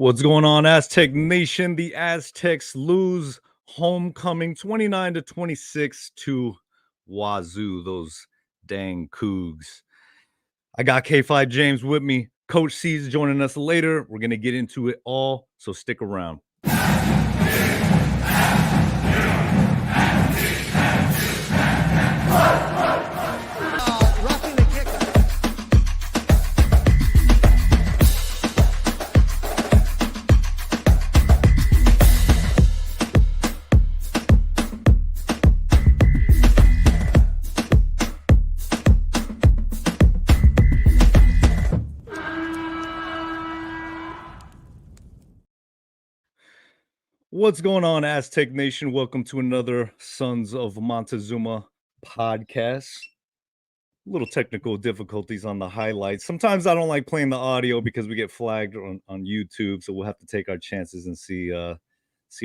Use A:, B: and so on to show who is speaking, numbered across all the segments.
A: What's going on, Aztec Nation? The Aztecs lose homecoming 29-26 to Wazoo, those dang Cougs. I got K5 James with me. Coach C's joining us later. We're going to get into it all, so stick around. What's going on, Aztec Nation? Welcome to another Sons of Montezuma podcast. Little technical difficulties on the highlights. Sometimes I don't like playing the audio because we get flagged on YouTube, so we'll have to take our chances and see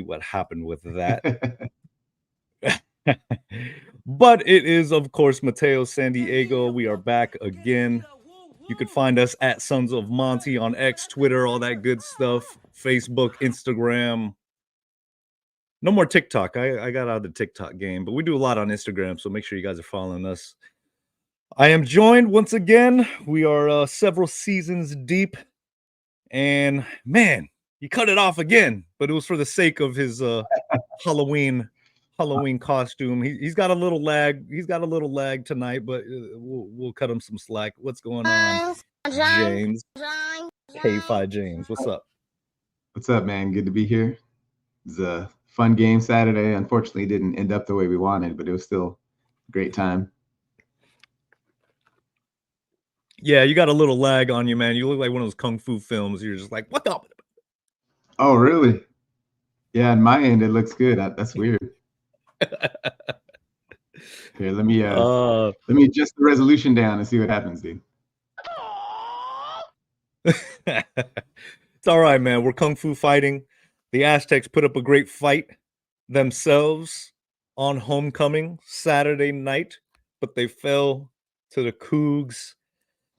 A: what happened with that. But it is, of course, Mateo San Diego. We are back again. You could find us at Sons of Monty on X, Twitter, all that good stuff. Facebook, Instagram. No more TikTok. I got out of the TikTok game, but we do a lot on Instagram, so make sure you guys are following us. I am joined once again. We are several seasons deep, and man, he cut it off again, but it was for the sake of his Halloween costume. He's got a little lag. He's got a little lag tonight, but we'll cut him some slack. What's going on, James? K5 James, what's up?
B: What's up, man? Good to be here. It's a fun game Saturday. Unfortunately, it didn't end up the way we wanted, but it was still a great time.
A: Yeah, you got a little lag on you, man. You look like one of those kung fu films. You're just like, what up?
B: Oh, really? Yeah, on my end, it looks good. That's weird. Here, let me adjust the resolution down and see what happens, dude.
A: It's all right, man. We're kung fu fighting. The Aztecs put up a great fight themselves on homecoming Saturday night, but they fell to the Cougs.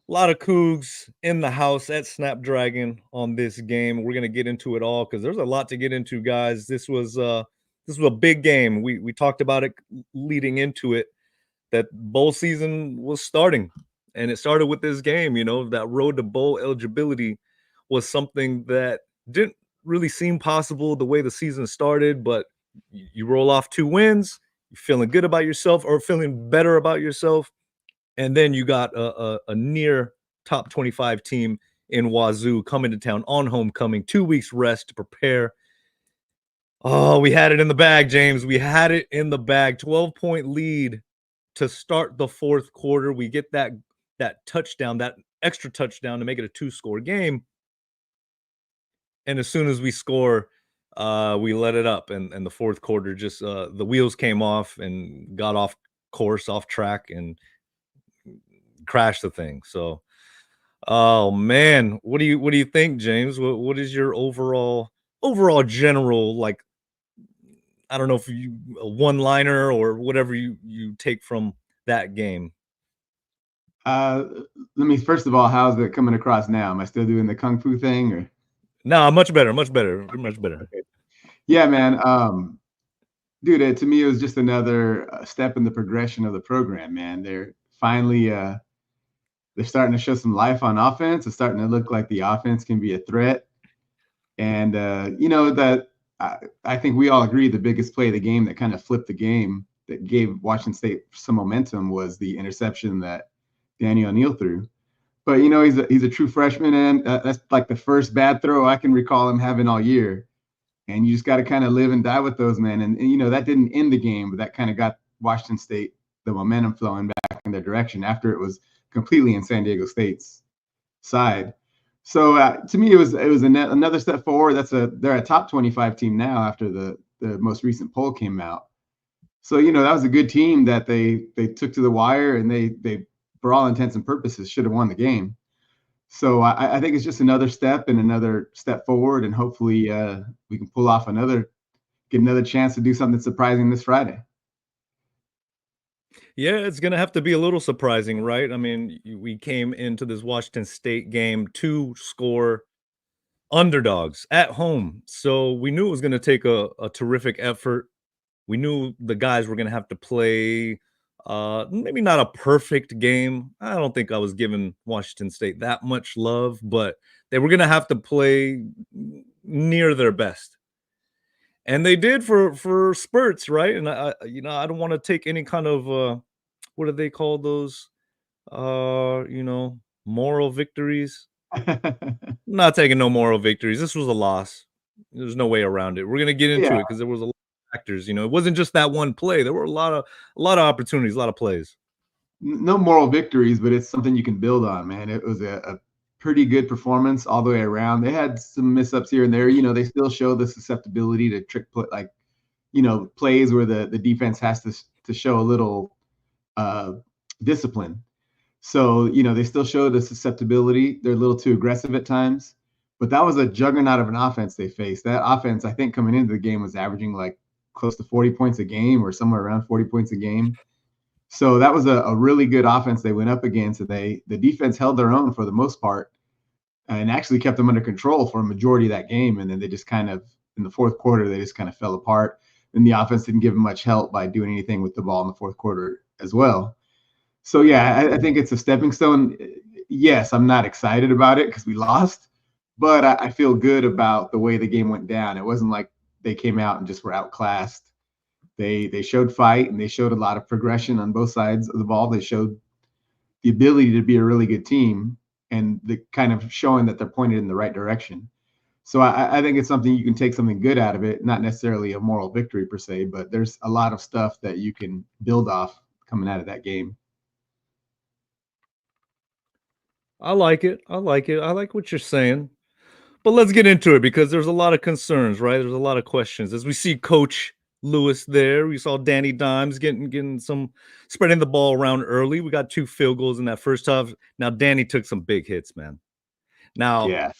A: A lot of Cougs in the house at Snapdragon on this game. We're gonna get into it all because there's a lot to get into, guys. This was a big game. We talked about it leading into it, that bowl season was starting, and it started with this game. You know, that road to bowl eligibility was something that didn't really seem possible the way the season started, but you roll off 2 wins, you're feeling good about yourself or feeling better about yourself, and then you got a near top 25 team in Wazoo coming to town on homecoming, 2 weeks rest to prepare. Oh, we had it in the bag, James. We had it in the bag. 12-point lead to start the fourth quarter. We get that touchdown, that extra touchdown to make it a 2-score game. And as soon as we score, we let it up. And the fourth quarter, just the wheels came off and got off course, off track, and crashed the thing. So, oh man, what do you think, James? What is your overall general, like, I don't know if you a one-liner or whatever you take from that game?
B: Let me first of all, how's it coming across now? Am I still doing the kung fu thing, or?
A: No, much better. Okay.
B: Yeah, man. Dude, to me, it was just another step in the progression of the program, man. They're finally they're starting to show some life on offense. It's starting to look like the offense can be a threat. And you know, that I think we all agree the biggest play of the game that kind of flipped the game, that gave Washington State some momentum, was the interception that Danny O'Neal threw. But, you know, he's a true freshman, and that's like the first bad throw I can recall him having all year. And you just got to kind of live and die with those, man. And, you know, that didn't end the game, but that kind of got Washington State the momentum flowing back in their direction after it was completely in San Diego State's side. So to me, it was another step forward. They're a top 25 team now after the most recent poll came out. So, you know, that was a good team that they took to the wire, and they for all intents and purposes should have won the game. So I think it's just another step and another step forward, and hopefully we can pull off get another chance to do something surprising this Friday.
A: Yeah, it's going to have to be a little surprising, right? I mean, we came into this Washington State game 2-score underdogs at home. So we knew it was going to take a terrific effort. We knew the guys were going to have to play maybe not a perfect game. I don't think I was giving Washington State that much love, but they were going to have to play near their best. And they did for spurts, right? And I don't want to take any kind of what do they call those? Moral victories. I'm not taking no moral victories. This was a loss. There's no way around it. We're gonna get into
B: Yeah,
A: it because there was a lot of factors. It wasn't just that one play. There were a lot of opportunities, a lot of plays.
B: no moral victories, but it's something you can build on, man. It was a pretty good performance all the way around. They had some miss-ups here and there. They still show the susceptibility to trick play, like plays where the defense has to show a little uh, discipline. So, they still show the susceptibility. They're a little too aggressive at times, but that was a juggernaut of an offense they faced. That offense, I think, coming into the game was averaging like close to 40 points a game or somewhere around 40 points a game. So that was a really good offense they went up against. And the defense held their own for the most part and actually kept them under control for a majority of that game. And then they just kind of, in the fourth quarter, they just kind of fell apart. And the offense didn't give them much help by doing anything with the ball in the fourth quarter as well. So, yeah, I think it's a stepping stone. Yes, I'm not excited about it because we lost, but I feel good about the way the game went down. It wasn't like they came out and just were outclassed. They showed fight, and they showed a lot of progression on both sides of the ball. They showed the ability to be a really good team and the kind of showing that they're pointed in the right direction. So I think it's something you can take something good out of it, not necessarily a moral victory per se, but there's a lot of stuff that you can build off coming out of that game.
A: I like it. I like it. I like what you're saying. But let's get into it because there's a lot of concerns, right? There's a lot of questions. As we see Coach Lewis there, we saw Danny Dimes getting some spreading the ball around early. We got 2 field goals in that first half. Now Danny took some big hits, man. Now,
B: Yeah.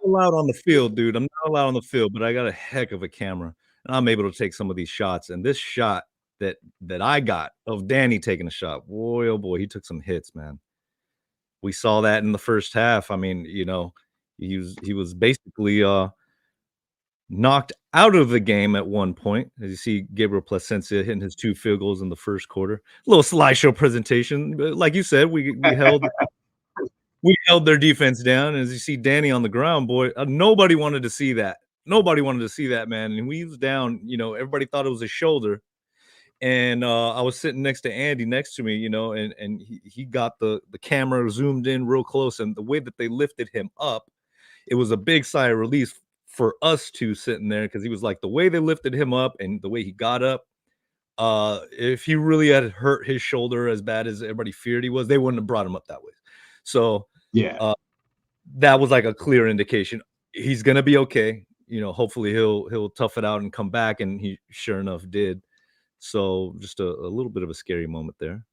A: I'm not allowed on the field, dude. I'm not allowed on the field, but I got a heck of a camera, and I'm able to take some of these shots. And this shot that I got of Danny taking a shot, boy, oh boy, he took some hits, man. We saw that in the first half. I mean, he was basically knocked out of the game at one point. As you see, Gabriel Placencia hitting his 2 field goals in the first quarter. A little slideshow presentation, but like you said, we held their defense down. And as you see Danny on the ground, boy, nobody wanted to see that. Nobody wanted to see that, man. And we was down. Everybody thought it was his shoulder. And I was sitting next to Andy next to me, and he got the camera zoomed in real close, and the way that they lifted him up, it was a big sigh of relief for us two sitting there because he was like the way they lifted him up and the way he got up. If he really had hurt his shoulder as bad as everybody feared he was, they wouldn't have brought him up that way. So
B: Yeah.
A: uh, that was like a clear indication he's gonna be okay. Hopefully he'll tough it out and come back, and he sure enough did. So just a little bit of a scary moment there.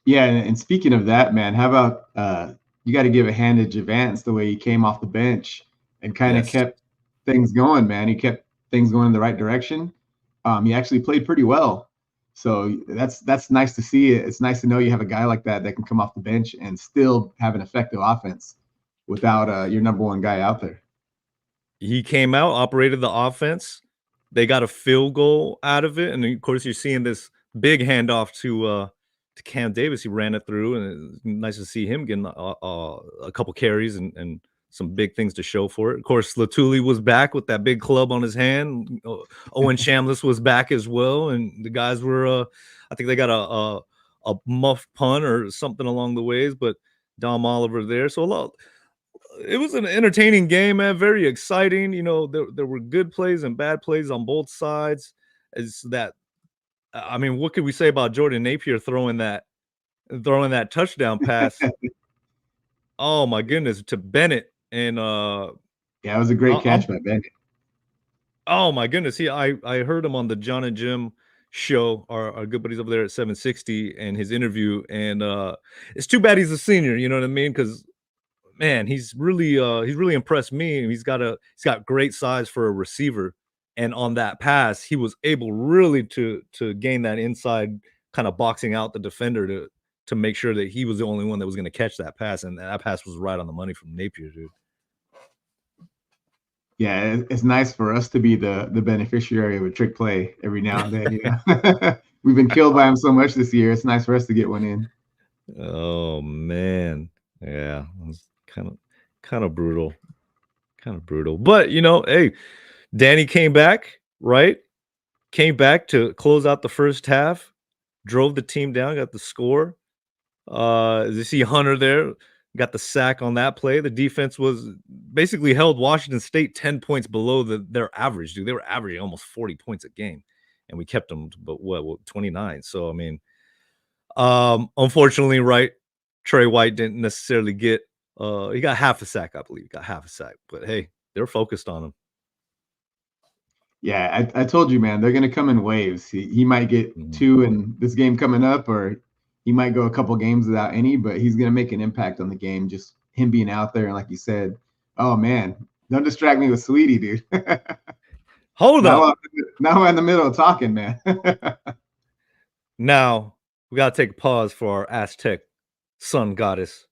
B: Yeah, and speaking of that, man, how about you got to give a hand to Javance the way he came off the bench and kind of
A: Yes.
B: kept things going, man. He kept things going in the right direction. He actually played pretty well, so that's nice to see. It's nice to know you have a guy like that that can come off the bench and still have an effective offense without your number one guy out there.
A: He came out, operated the offense. They got a field goal out of it, and of course, you're seeing this big handoff to Cam Davis. He ran it through, and it's nice to see him getting a couple carries and some big things to show for it. Of course, Latuli was back with that big club on his hand. Owen Shamlis was back as well, and the guys were. I think they got a muff punt or something along the ways, but Dom Oliver there. So it was an entertaining game, man. Very exciting. There were good plays and bad plays on both sides. Is that I mean, what could we say about Jordan Napier throwing that touchdown pass? Oh my goodness, to Bennett. And
B: Yeah, it was a great
A: I'm
B: catch by Bennett.
A: oh my goodness. I heard him on the John and Jim show, our good buddies over there at 760, and his interview. And it's too bad he's a senior, you know what I mean? Because man, he's really impressed me. And he's got great size for a receiver. And on that pass, he was able really to gain that inside kind of boxing out the defender to make sure that he was the only one that was going to catch that pass. And that pass was right on the money from Napier, dude.
B: Yeah, it's nice for us to be the beneficiary of a trick play every now and then. You know, we've been killed by them so much this year. It's nice for us to get one in.
A: Oh man, yeah, it was kind of brutal, kind of brutal. But hey, Danny came back, right? Came back to close out the first half, drove the team down, got the score. You see Hunter there, got the sack on that play. The defense was basically held Washington State 10 points below their average, dude. They were averaging almost 40 points a game, and we kept them to but what 29. So I mean, unfortunately, right, Trey White didn't necessarily get he got half a sack, I believe. He got half a sack, but hey, they're focused on him.
B: Yeah, I told you, man, they're gonna come in waves. He might get
A: Mhm.
B: 2 in this game coming up, or he might go a couple games without any, but he's gonna make an impact on the game. Just him being out there, and like you said, oh man, don't distract me with Sweetie, dude.
A: Hold
B: now,
A: up.
B: I'm, now I'm in the middle of talking, man.
A: Now we gotta take a pause for our Aztec sun goddess.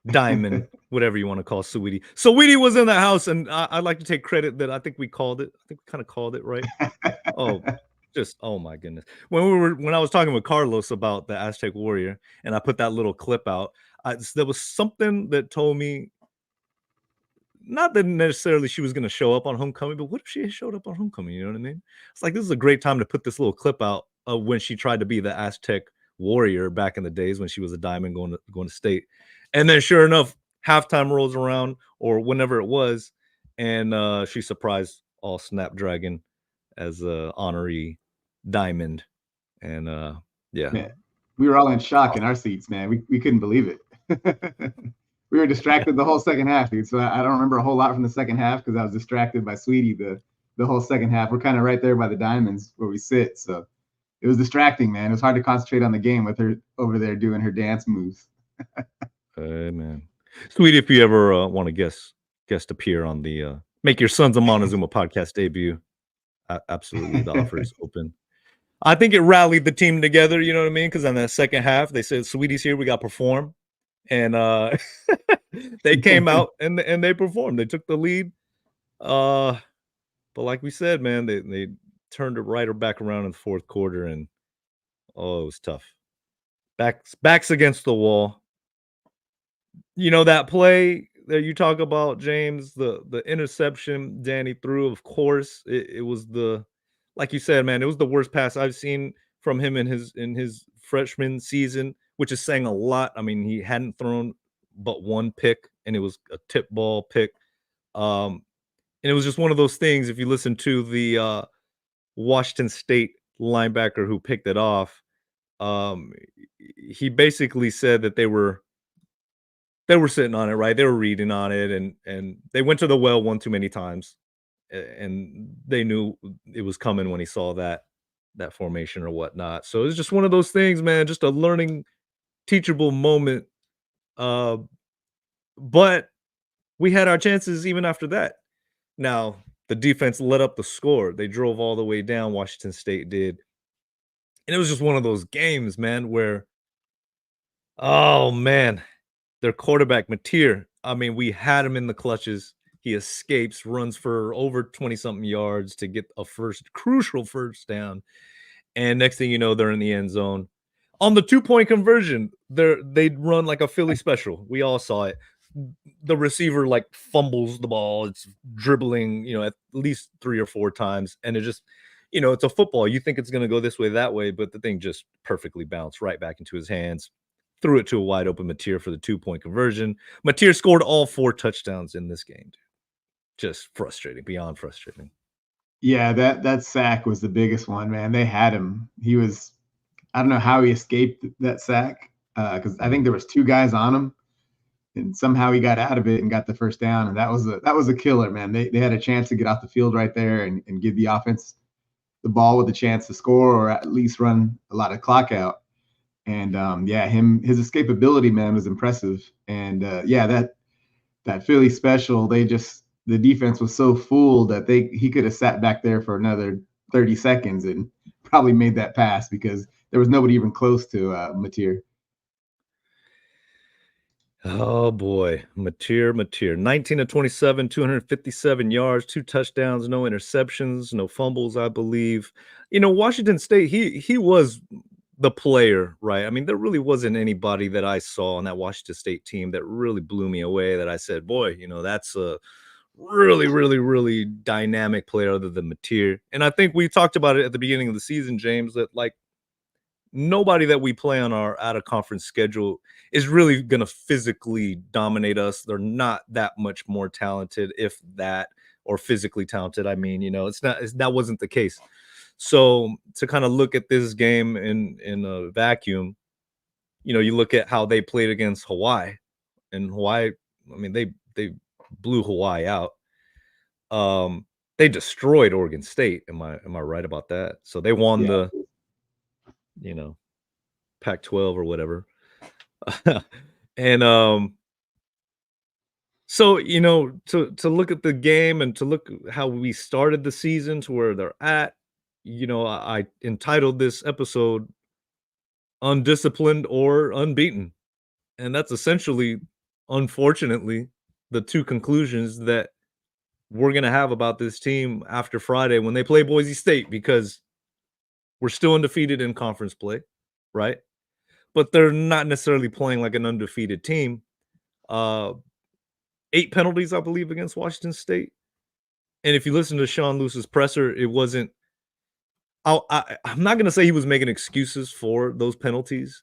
A: Diamond, whatever you wanna call Saweetie. Saweetie was in the house, and I'd like to take credit that I think we called it. I think we kinda called it, right? Oh, just oh my goodness. When I was talking with Carlos about the Aztec Warrior, and I put that little clip out, there was something that told me not that necessarily she was gonna show up on homecoming, but what if she had showed up on homecoming, you know what I mean? It's like, this is a great time to put this little clip out of when she tried to be the Aztec warrior back in the days when she was a diamond going to state. And then sure enough, halftime rolls around or whenever it was, and she surprised all Snapdragon as a honorary diamond. And yeah.
B: Man, we were all in shock in our seats, man. We couldn't believe it. We were distracted the whole second half, dude. So I don't remember a whole lot from the second half because I was distracted by Sweetie the whole second half. We're kind of right there by the diamonds where we sit. So it was distracting, man. It was hard to concentrate on the game with her over there doing her dance moves.
A: Man. Sweet, if you ever want to guest appear on the Make Your Sons of Montezuma podcast debut, absolutely the offer is open. I think it rallied the team together, you know what I mean? Because on that second half, they said, "Sweetie's here, we got to perform," and they came out and they performed. They took the lead, but like we said, man, they turned it right or back around in the fourth quarter, and oh, it was tough. Backs against the wall. That play that you talk about, James, the interception Danny threw, of course, it was like you said, man, it was the worst pass I've seen from him in his freshman season, which is saying a lot. I mean, he hadn't thrown but one pick, and it was a tip ball pick. And it was just one of those things. If you listen to the Washington State linebacker who picked it off, um, he basically said that they were sitting on it, right? They were reading on it, and they went to the well one too many times, and they knew it was coming when he saw that formation or whatnot. So it's just one of those things, man. Just a learning, teachable moment. Uh, but we had our chances even after that. Now the defense let up the score. They drove all the way down. Washington State did, and it was just one of those games, man, where oh man, their quarterback, Mateer, I mean, we had him in the clutches. He escapes, runs for over 20 something yards to get a crucial first down. And next thing you know, they're in the end zone. On the 2-point conversion, they'd run like a Philly special. We all saw it. The receiver like fumbles the ball. It's dribbling, at least 3 or 4 times. And it just, it's a football. You think it's going to go this way, that way, but the thing just perfectly bounced right back into his hands. Threw it to a wide open Mateer for the 2-point conversion. Mateer scored all 4 touchdowns in this game. Just frustrating, beyond frustrating.
B: Yeah, that sack was the biggest one, man. They had him. I don't know how he escaped that sack because I think there was 2 guys on him, and somehow he got out of it and got the first down. And that was a killer, man. They had a chance to get off the field right there and give the offense the ball with a chance to score or at least run a lot of clock out. And yeah, his escapability, man, was impressive. And yeah, that Philly special, the defense was so full that he could have sat back there for another 30 seconds and probably made that pass because there was nobody even close to Mateer.
A: Oh boy, Mateer. 19 to 27, 257 yards, 2 touchdowns, no interceptions, no fumbles, I believe. Washington State, he was the player, right? I mean, there really wasn't anybody that I saw on that Washington State team that really blew me away that I said, boy, that's a really, really, really dynamic player other than Mateer. And I think we talked about it at the beginning of the season, James, that like nobody that we play on our out of conference schedule is really going to physically dominate us. They're not that much more talented, if that, or physically talented. I mean, that wasn't the case. So to kind of look at this game in a vacuum, you look at how they played against Hawaii, and Hawaii, I mean, they blew Hawaii out. They destroyed Oregon State. Am I right about that? So they won
B: Yeah.
A: the, you know, Pac-12 or whatever. And so to look at the game and to look how we started the season to where they're at, I entitled this episode Undisciplined or Unbeaten. And that's essentially, unfortunately, the two conclusions that we're going to have about this team after Friday when they play Boise State, because we're still undefeated in conference play, right? But they're not necessarily playing like an undefeated team. 8 penalties, I believe, against Washington State. And if you listen to Sean Lewis's presser, it wasn't. I'm not going to say he was making excuses for those penalties,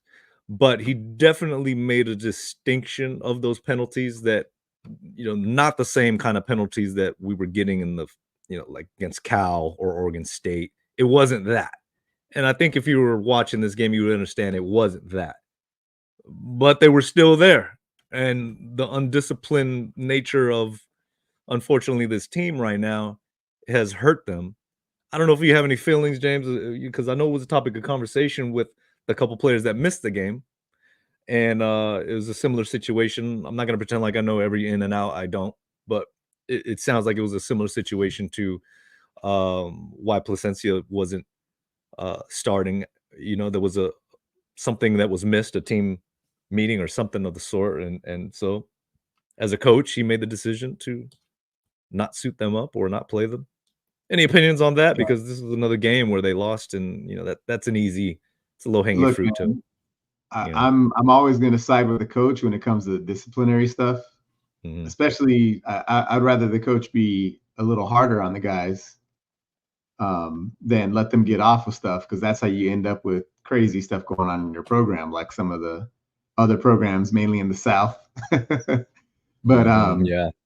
A: but he definitely made a distinction of those penalties that, not the same kind of penalties that we were getting in the, like against Cal or Oregon State. It wasn't that. And I think if you were watching this game, you would understand it wasn't that. But they were still there. And the undisciplined nature of, unfortunately, this team right now has hurt them. I don't know if you have any feelings, James, because I know it was a topic of conversation with the couple players that missed the game. And it was a similar situation. I'm not going to pretend like I know every in and out. I don't. But it sounds like it was a similar situation to why Placencia wasn't starting. There was something that was missed, a team meeting or something of the sort. And so as a coach, he made the decision to not suit them up or not play them. Any opinions on that?
B: Yeah.
A: Because this is another game where they lost, and that's it's a low hanging
B: Look,
A: fruit to.
B: man, I'm always going to side with the coach when it comes to disciplinary stuff.
A: Mhm.
B: Especially, I'd rather the coach be a little harder on the guys than let them get off of stuff, because that's how you end up with crazy stuff going on in your program, like some of the other programs, mainly in the South. But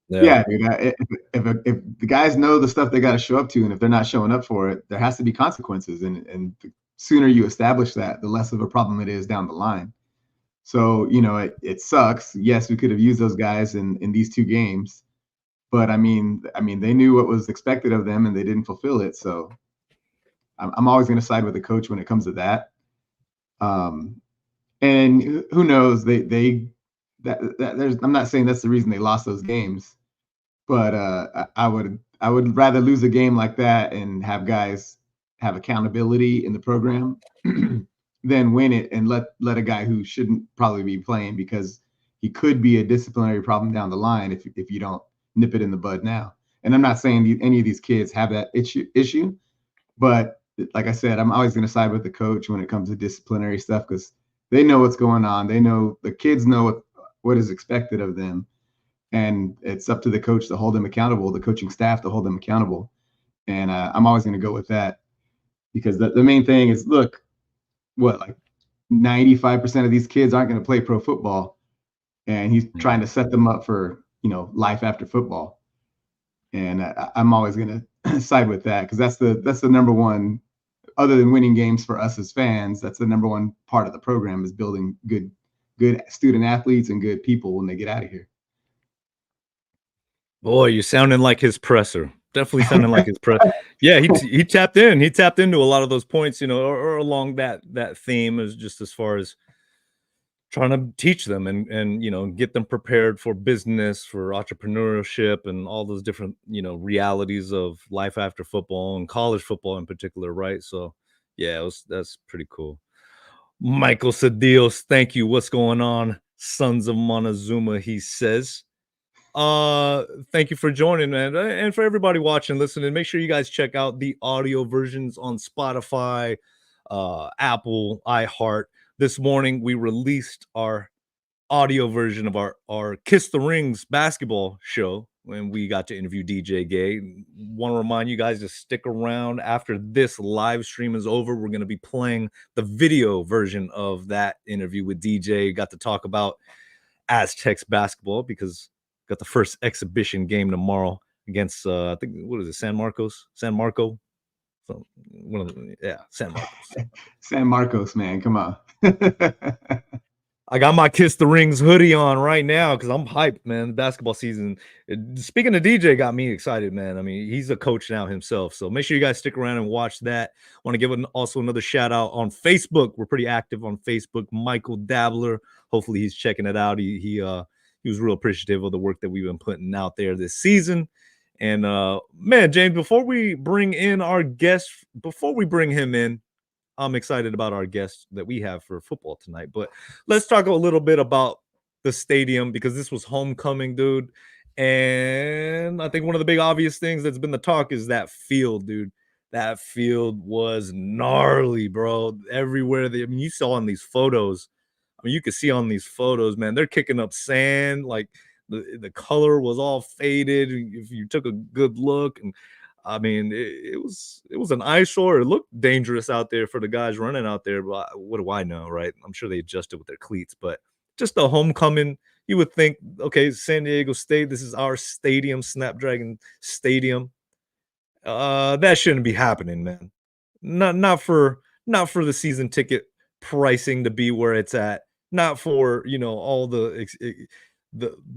A: Yeah.
B: yeah, dude, if the guys know the stuff they got to show up to, and if they're not showing up for it, there has to be consequences. And the sooner you establish that, the less of a problem it is down the line. So, it sucks. Yes, we could have used those guys in these 2 games, but I mean, they knew what was expected of them and they didn't fulfill it. So I'm always going to side with the coach when it comes to that. And who knows? I'm not saying that's the reason they lost those games, but I would rather lose a game like that and have guys have accountability in the program than win it and let a guy who shouldn't probably be playing, because he could be a disciplinary problem down the line if you don't nip it in the bud now. And I'm not saying any of these kids have that issue, but like I said, I'm always going to side with the coach when it comes to disciplinary stuff, because they know what's going on. They know, the kids know what is expected of them. And it's up to the coach to hold them accountable, the coaching staff to hold them accountable. And I'm always going to go with that, because the main thing is, look, like 95% of these kids aren't going to play pro football. And he's trying to set them up for, life after football. And I'm always going to side with that, because that's the number one, other than winning games for us as fans, that's the number one part of the program, is building good student athletes and good people when they get out of here.
A: Boy, you're sounding like his presser. Definitely sounding like his presser. Yeah, he tapped in. He tapped into a lot of those points, or along that theme, is just as far as trying to teach them and get them prepared for business, for entrepreneurship, and all those different realities of life after football and college football in particular, right? So yeah, that's pretty cool. Michael Cedillos, thank you. What's going on? Sons of Montezuma, he says. Thank you for joining, man. And for everybody watching, listening, make sure you guys check out the audio versions on Spotify, Apple, iHeart. This morning we released our audio version of our Kiss the Rings basketball show when we got to interview DJ Gay. Want to remind you guys to stick around after this live stream is over. We're going to be playing the video version of that interview with DJ. Got to talk about Aztecs basketball because got the first exhibition game tomorrow against I think what is it, San Marco. So one of the, yeah, San Marcos.
B: San Marcos, man, come on.
A: I got my Kiss the Rings hoodie on right now because I'm hyped, man. The basketball season. Speaking of DJ, got me excited, man. I mean, he's a coach now himself. So make sure you guys stick around and watch that. Want to give also another shout out on Facebook. We're pretty active on Facebook. Michael Dabbler. Hopefully he's checking it out. He was real appreciative of the work that we've been putting out there this season. And man, James, before we bring in our guest, before we bring him in, I'm excited about our guest that we have for football tonight. But let's talk a little bit about the stadium because this was homecoming, dude. And I think one of the big obvious things that's been the talk is that field, dude. That field was gnarly, bro. Everywhere. I mean, you saw in these photos. I mean, you could see on these photos, man, they're kicking up sand. Like the color was all faded. If you took a good look, and I mean, it was an eyesore. It looked dangerous out there for the guys running out there. But what do I know, right? I'm sure they adjusted with their cleats. But just a homecoming, you would think, okay, San Diego State, this is our stadium, Snapdragon Stadium. That shouldn't be happening, man. Not for the season ticket pricing to be where it's at. Not for all the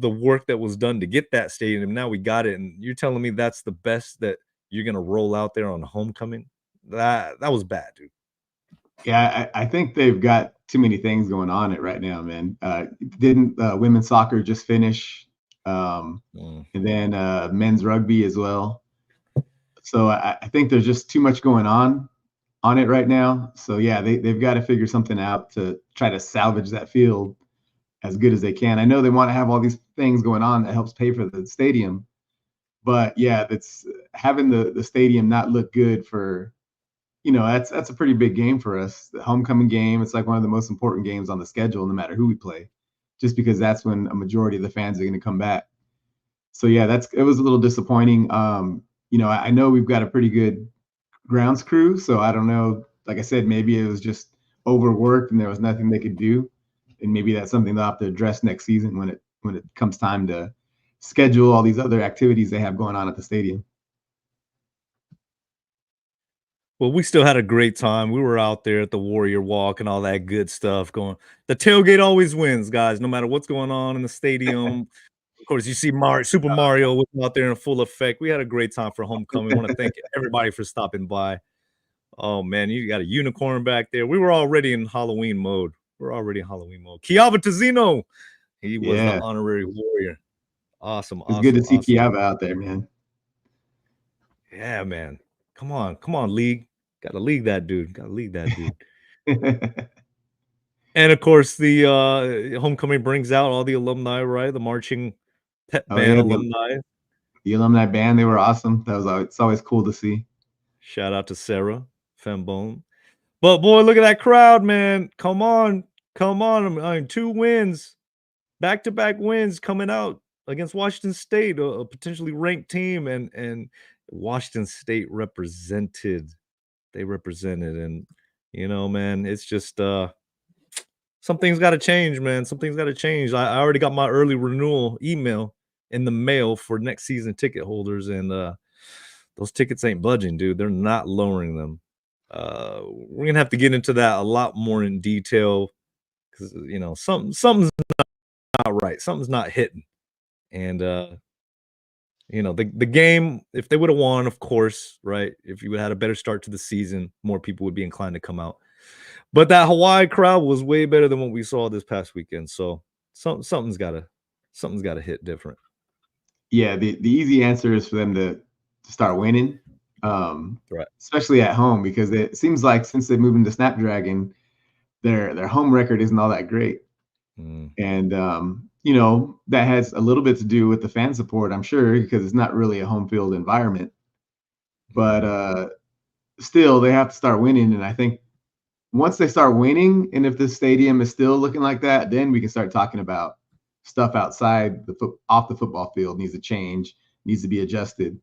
A: work that was done to get that stadium. Now we got it, and you're telling me that's the best that you're gonna roll out there on homecoming? That was bad, dude.
B: Yeah, I think they've got too many things going on it right now, man. Didn't women's soccer just finish? And then men's rugby as well. So I think there's just too much going on it right now. So yeah, they've got to figure something out to try to salvage that field as good as they can. I know they want to have all these things going on that helps pay for the stadium, but yeah, that's having the stadium not look good for, that's a pretty big game for us. The homecoming game, it's like one of the most important games on the schedule, no matter who we play, just because that's when a majority of the fans are going to come back. So yeah, it was a little disappointing. I know we've got a pretty good grounds crew, so I don't know. Like I said, maybe it was just overworked and there was nothing they could do, and maybe that's something they'll have to address next season when it comes time to schedule all these other activities they have going on at the stadium.
A: Well, we still had a great time. We were out there at the Warrior Walk and all that good stuff going. The tailgate always wins, guys, no matter what's going on in the stadium. Of course, you see Super Mario was out there in full effect. We had a great time for homecoming. I want to thank everybody for stopping by. Oh, man, you got a unicorn back there. We were already in Halloween mode. Kiava Tizino, he was the honorary warrior. Awesome.
B: It's good to see Kiava out there, man.
A: Yeah, man. Come on, league. Gotta league that dude. And of course, the homecoming brings out all the alumni, right? The marching pep band alumni.
B: The alumni band, they were awesome. It's always cool to see.
A: Shout out to Sarah Fembone. But boy, look at that crowd, man. Come on. I mean, 2 wins, back-to-back wins coming out against Washington State, a potentially ranked team, and Washington State represented. They represented, and man, it's just something's got to change, man. Something's got to change. I already got my early renewal email in the mail for next season ticket holders, and those tickets ain't budging, dude. They're not lowering them. We're gonna have to get into that a lot more in detail because something's not right. Something's not hitting, and the game, if they would have won, of course, right? If you would have had a better start to the season, more people would be inclined to come out. But that Hawaii crowd was way better than what we saw this past weekend. So something's gotta hit different.
B: Yeah, the easy answer is for them to start winning.
A: Right.
B: Especially at home, because it seems like since they moved into Snapdragon, their home record isn't all that great. And, that has a little bit to do with the fan support, I'm sure, because it's not really a home field environment. But still, they have to start winning. And I think once they start winning, and if the stadium is still looking like that, then we can start talking about stuff outside off the football field needs to change, needs to be adjusted.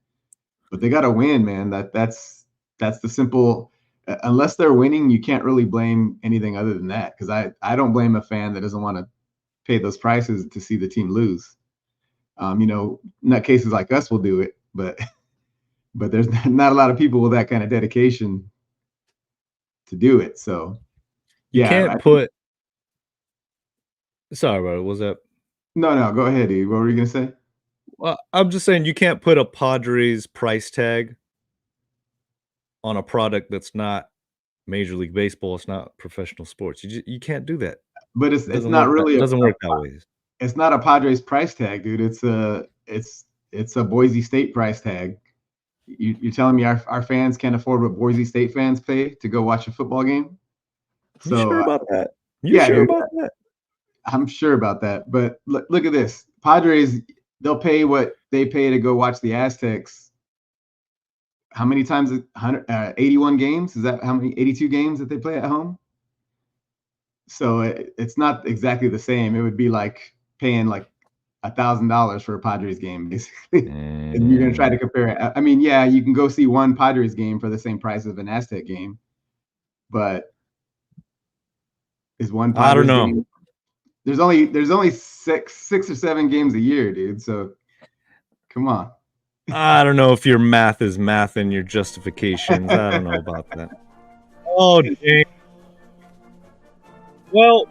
B: But they got to win, man. That's the simple. Unless they're winning, you can't really blame anything other than that. Because I don't blame a fan that doesn't want to pay those prices to see the team lose. Nutcases like us will do it, but there's not a lot of people with that kind of dedication to do it. So
A: You
B: yeah,
A: can't put. Sorry, bro. Was that?
B: No, go ahead, Eve. What were you gonna say?
A: Well, I'm just saying you can't put a Padres price tag on a product that's not Major League Baseball. It's not professional sports. You can't do that.
B: But it's
A: Doesn't
B: not
A: work
B: really
A: doesn't work that way.
B: it's not a Padres price tag, dude. It's a Boise State price tag. You're telling me our fans can't afford what Boise State fans pay to go watch a football game?
A: You sure about that?
B: Yeah,
A: sure
B: dude,
A: about that?
B: I'm sure about that. But look at this. Padres, they'll pay what they pay to go watch the Aztecs. How many times? 81 games? Is that how many? 82 games that they play at home? So it's not exactly the same. It would be like paying like $1,000 for a Padres game, basically. And you're gonna try to compare it. I mean, yeah, you can go see one Padres game for the same price as an Aztec game, but is one Padres
A: I don't know.
B: game? There's only six or seven games a year, dude. So come on.
A: I don't know if your math is math and your justifications. I don't know about that. Oh, dang. Well,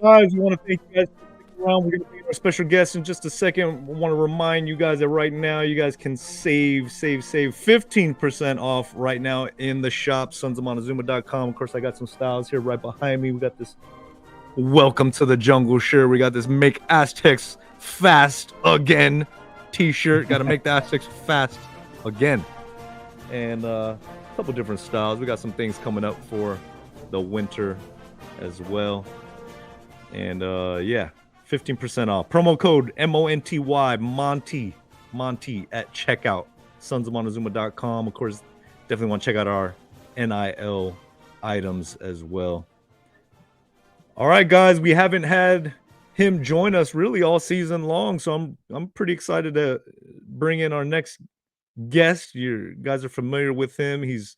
A: guys, we want to thank you guys for sticking around. We're going to be our special guest in just a second. I want to remind you guys that right now you guys can save 15% off right now in the shop, sonsofmontezuma.com. Of course, I got some styles here right behind me. We got this Welcome to the Jungle shirt. We got this Make Aztecs Fast Again t-shirt. Got to make the Aztecs fast again. And a couple different styles. We got some things coming up for the winter as well. And yeah, 15% off. Promo code MONTY Monty at checkout, sonsofmontezuma.com. Of course, definitely want to check out our NIL items as well. All right, guys, we haven't had him join us really all season long, so I'm pretty excited to bring in our next guest. You guys are familiar with him. He's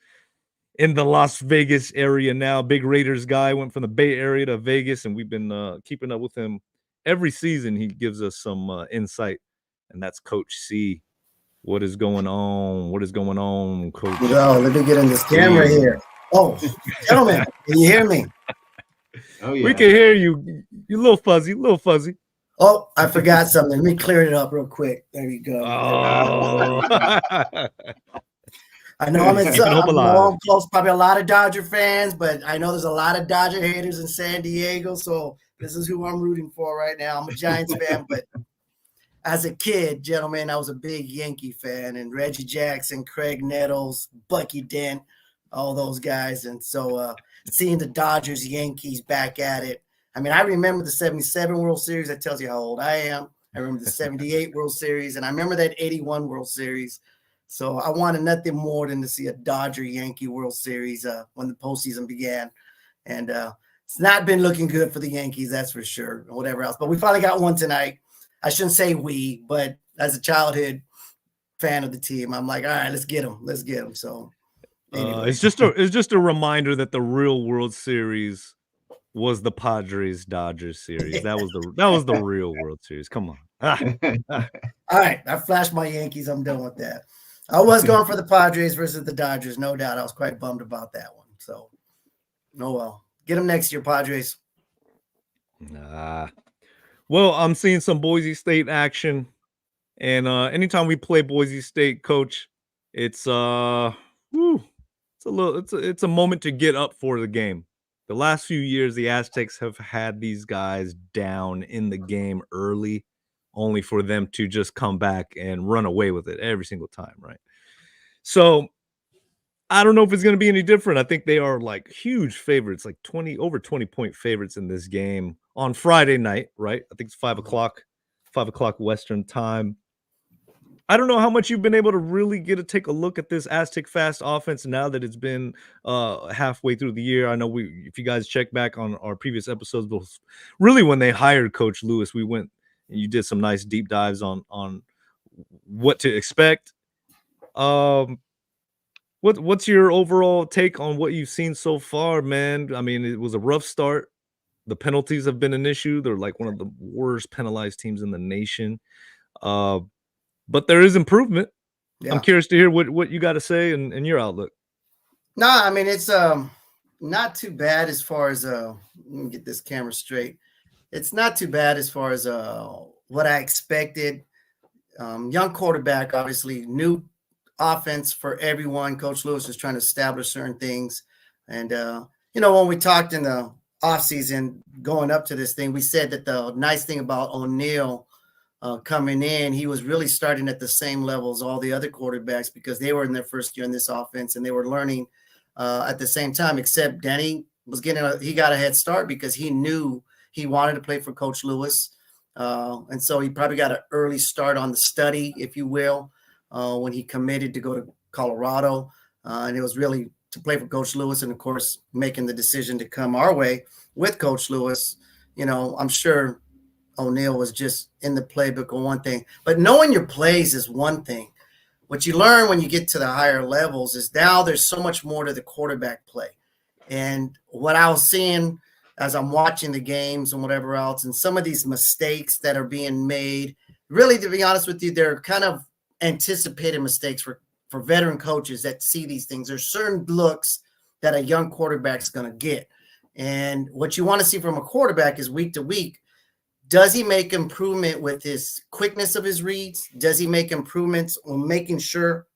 A: in the Las Vegas area now. Big Raiders guy, went from the Bay Area to Vegas, and we've been keeping up with him every season. He gives us some insight, and that's Coach C. What is going on? What is going on, Coach?
C: Yo, let me get in this camera here. Oh, gentlemen, can you hear me?
B: Oh yeah,
A: we can hear you. You're a little fuzzy.
C: Oh, I forgot something. Let me clear it up real quick. There you go.
A: Oh.
C: I know I'm close, probably a lot of Dodger fans, but I know there's a lot of Dodger haters in San Diego, so this is who I'm rooting for right now. I'm a Giants fan, but as a kid, gentlemen, I was a big Yankee fan, and Reggie Jackson, Craig Nettles, Bucky Dent, all those guys. And so seeing the Dodgers, Yankees back at it. I mean, I remember the 77 World Series. That tells you how old I am. I remember the 78 World Series, and I remember that 81 World Series. So I wanted nothing more than to see a Dodger-Yankee World Series when the postseason began. And it's not been looking good for the Yankees, that's for sure, or whatever else. But we finally got one tonight. I shouldn't say we, but as a childhood fan of the team, I'm like, all right, let's get them. So anyway.
A: It's just a reminder that the real World Series was the Padres-Dodgers series. That was the real World Series. Come on.
C: All right, I flashed my Yankees. I'm done with that. I was going for the Padres versus the Dodgers, no doubt. I was quite bummed about that one. So, oh well. Get them next year, Padres.
A: Well, I'm seeing some Boise State action, and anytime we play Boise State, Coach, it's a moment to get up for the game. The last few years, the Aztecs have had these guys down in the game early, only for them to just come back and run away with it every single time, right? So I don't know if it's going to be any different. I think they are like huge favorites, like over 20-point favorites in this game on Friday night, right? I think it's 5 o'clock Western time. I don't know how much you've been able to really take a look at this Aztec fast offense now that it's been halfway through the year. I know if you guys check back on our previous episodes, really when they hired Coach Lewis, we went and you did some nice deep dives on what to expect. What's your overall take on what you've seen so far, man? I mean, it was a rough start. The penalties have been an issue. They're like one of the worst penalized teams in the nation. But there is improvement. Yeah. I'm curious to hear what you got to say and your outlook.
C: No, I mean, it's not too bad as far as let me get this camera straight. It's not too bad as far as what I expected. Young quarterback, obviously, new offense for everyone. Coach Lewis is trying to establish certain things. And, when we talked in the offseason going up to this thing, we said that the nice thing about O'Neal coming in, he was really starting at the same level as all the other quarterbacks because they were in their first year in this offense and they were learning at the same time, except Danny was he got a head start because he knew he wanted to play for Coach Lewis. And so he probably got an early start on the study, if you will, when he committed to go to Colorado. And it was really to play for Coach Lewis and, of course, making the decision to come our way with Coach Lewis. I'm sure O'Neal was just in the playbook on one thing. But knowing your plays is one thing. What you learn when you get to the higher levels is now there's so much more to the quarterback play. And what I was seeing as I'm watching the games and whatever else, and some of these mistakes that are being made, really, to be honest with you, they're kind of anticipated mistakes for veteran coaches that see these things. There's certain looks that a young quarterback's going to get. And what you want to see from a quarterback is week to week, does he make improvement with his quickness of his reads? Does he make improvements on making sure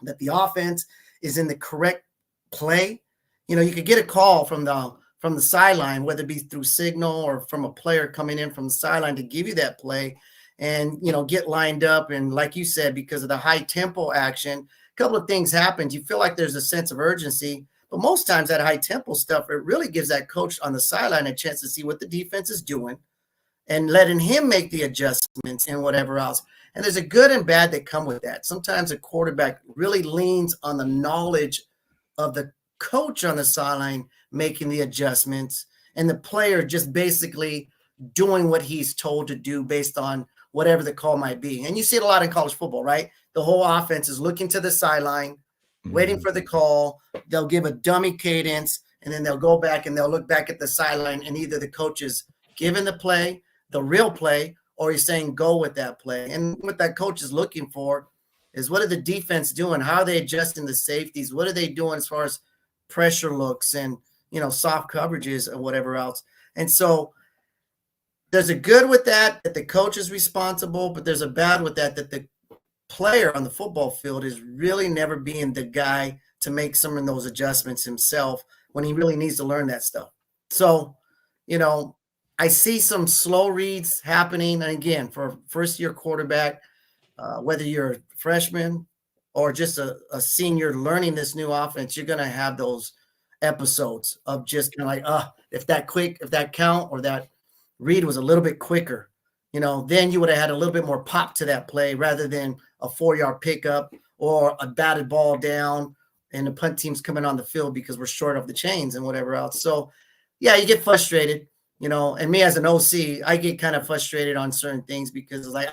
C: that the offense is in the correct play? You could get a call from the sideline, whether it be through signal or from a player coming in from the sideline to give you that play and, get lined up. And like you said, because of the high tempo action, a couple of things happened. You feel like there's a sense of urgency, but most times that high tempo stuff, it really gives that coach on the sideline a chance to see what the defense is doing and letting him make the adjustments and whatever else. And there's a good and bad that come with that. Sometimes a quarterback really leans on the knowledge of the coach on the sideline making the adjustments and the player just basically doing what he's told to do based on whatever the call might be. And you see it a lot in college football, right? The whole offense is looking to the sideline, waiting for the call. They'll give a dummy cadence, and then they'll go back and they'll look back at the sideline, and either the coach is giving the play, the real play, or he's saying go with that play. And what that coach is looking for is what are the defense doing? How are they adjusting the safeties? What are they doing as far as pressure looks and, soft coverages and whatever else? And so there's a good with that the coach is responsible, but there's a bad with that the player on the football field is really never being the guy to make some of those adjustments himself when he really needs to learn that stuff. So, I see some slow reads happening. And again, for a first-year quarterback, whether you're a freshman or just a senior learning this new offense, you're going to have those episodes of just kind of like, if that count or that read was a little bit quicker, then you would have had a little bit more pop to that play rather than a 4-yard pickup or a batted ball down and the punt team's coming on the field because we're short of the chains and whatever else. So, yeah, you get frustrated. And me as an OC, I get kind of frustrated on certain things because it's like,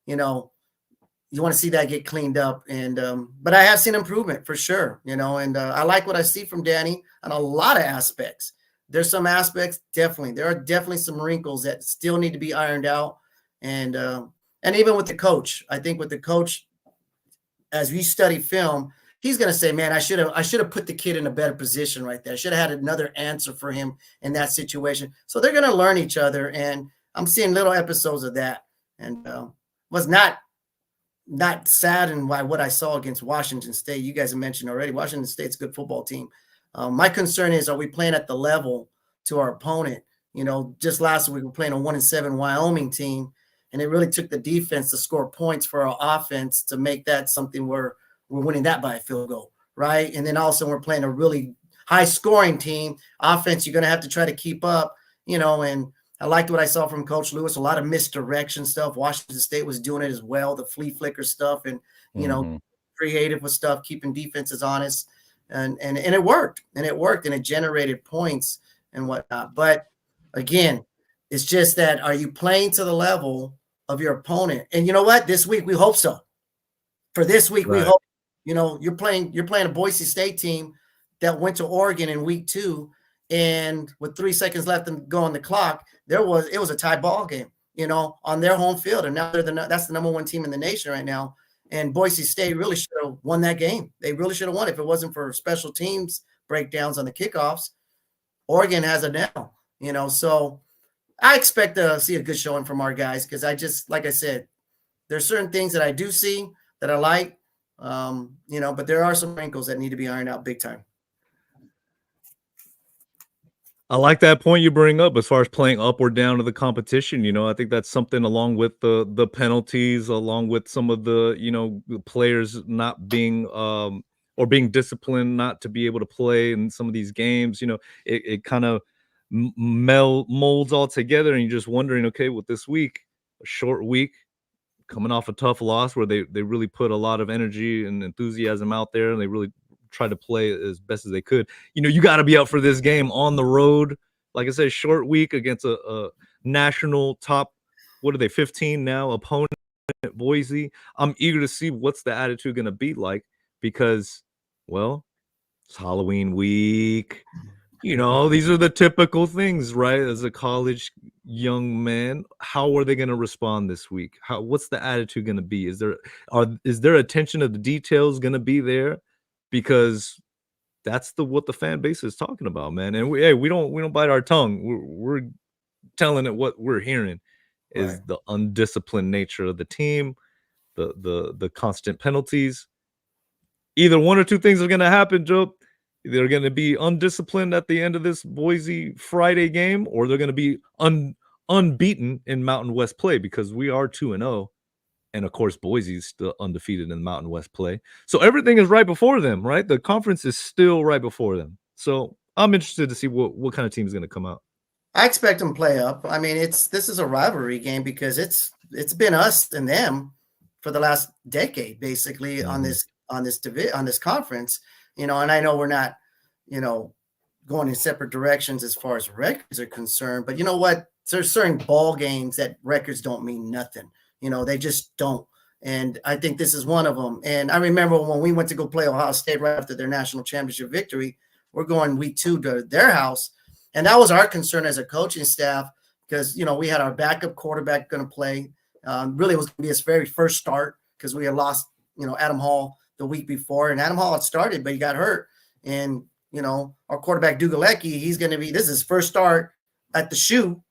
C: you want to see that get cleaned up. And, but I have seen improvement for sure, and I like what I see from Danny on a lot of aspects. There's some aspects, definitely. There are definitely some wrinkles that still need to be ironed out. And even with the coach, I think with the coach, as we study film, he's going to say, man, I should have put the kid in a better position right there. I should have had another answer for him in that situation. So they're going to learn each other. And I'm seeing little episodes of that. And was not saddened by what I saw against Washington State. You guys have mentioned already, Washington State's a good football team. My concern is, are we playing at the level to our opponent? Just last week we were playing a 1-7 Wyoming team, and it really took the defense to score points for our offense to make that something where we're winning that by a field goal, right? And then also we're playing a really high scoring team. Offense, you're going to have to try to keep up, and I liked what I saw from Coach Lewis, a lot of misdirection stuff. Washington State was doing it as well, the flea flicker stuff and, creative with stuff, keeping defenses honest. And it worked, and it generated points and whatnot. But again, it's just that, are you playing to the level of your opponent? And you know what? This week, we hope so. For this week, we hope, you're playing a Boise State team that went to Oregon in week 2, and with 3 seconds left to go on the clock, it was a tie ball game, on their home field. And now that's the number 1 team in the nation right now. And Boise State really should have won that game. They really should have won if it wasn't for special teams breakdowns on the kickoffs. Oregon has it now, so I expect to see a good showing from our guys, because like I said, there's certain things that I do see that I like, but there are some wrinkles that need to be ironed out big time.
A: I like that point you bring up as far as playing up or down to the competition. I think that's something along with the penalties, along with some of the, the players not being or being disciplined not to be able to play in some of these games. It kind of molds all together, and you're just wondering, okay, with this week, a short week, coming off a tough loss where they really put a lot of energy and enthusiasm out there, and they really try to play as best as they could. You got to be up for this game on the road. Like I said, short week against a national top, what are they, 15 now, opponent, Boise. I'm eager to see what's the attitude going to be like, because, well, it's Halloween week. These are the typical things, right? As a college young man, how are they going to respond this week? What's the attitude going to be? Is there attention to the details going to be there? Because that's what the fan base is talking about, man. And we don't bite our tongue. We're telling it what we're hearing is the undisciplined nature of the team, the constant penalties. Either one or two things are going to happen, Joe. They're going to be undisciplined at the end of this Boise Friday game, or they're going to be unbeaten in Mountain West play, because we are 2-0. And of course, Boise's still undefeated in Mountain West play. So everything is right before them, right? The conference is still right before them. So I'm interested to see what kind of team is going to come out.
C: I expect them to play up. I mean, this is a rivalry game, because it's been us and them for the last decade, basically, on this conference. And I know we're not, going in separate directions as far as records are concerned. But you know what? There's certain ball games that records don't mean nothing. They just don't. And I think this is one of them. And I remember when we went to go play Ohio State right after their national championship victory, we're going week 2 to their house. And that was our concern as a coaching staff, because, we had our backup quarterback going to play. Really, it was going to be his very first start, because we had lost, Adam Hall the week before. And Adam Hall had started, but he got hurt. And, our quarterback, Dugalecki, this is his first start at the shoe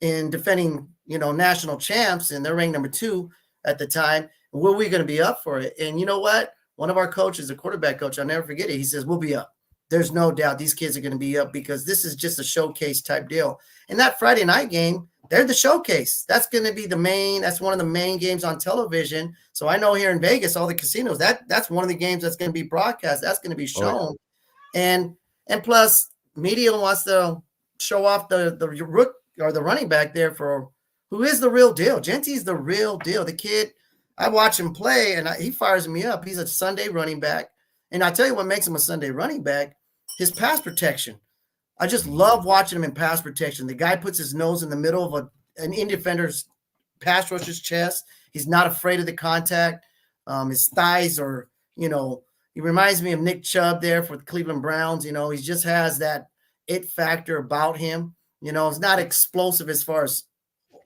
C: in defending, national champs, and they're ranked number 2 at the time. Were we going to be up for it? And you know what? One of our coaches, a quarterback coach, I'll never forget it. He says, we'll be up. There's no doubt these kids are going to be up, because this is just a showcase type deal. And that Friday night game, they're the showcase. That's going to be that's one of the main games on television. So I know here in Vegas, all the casinos, that's one of the games that's going to be broadcast. That's going to be shown. And plus, media wants to show off the rook or the running back there who is the real deal. Genty's the real deal. The kid, I watch him play, and he fires me up. He's a Sunday running back. And I tell you what makes him a Sunday running back, his pass protection. I just love watching him in pass protection. The guy puts his nose in the middle of an in defender's pass rusher's chest. He's not afraid of the contact. His thighs are, he reminds me of Nick Chubb there for the Cleveland Browns. He just has that it factor about him. It's not explosive as far as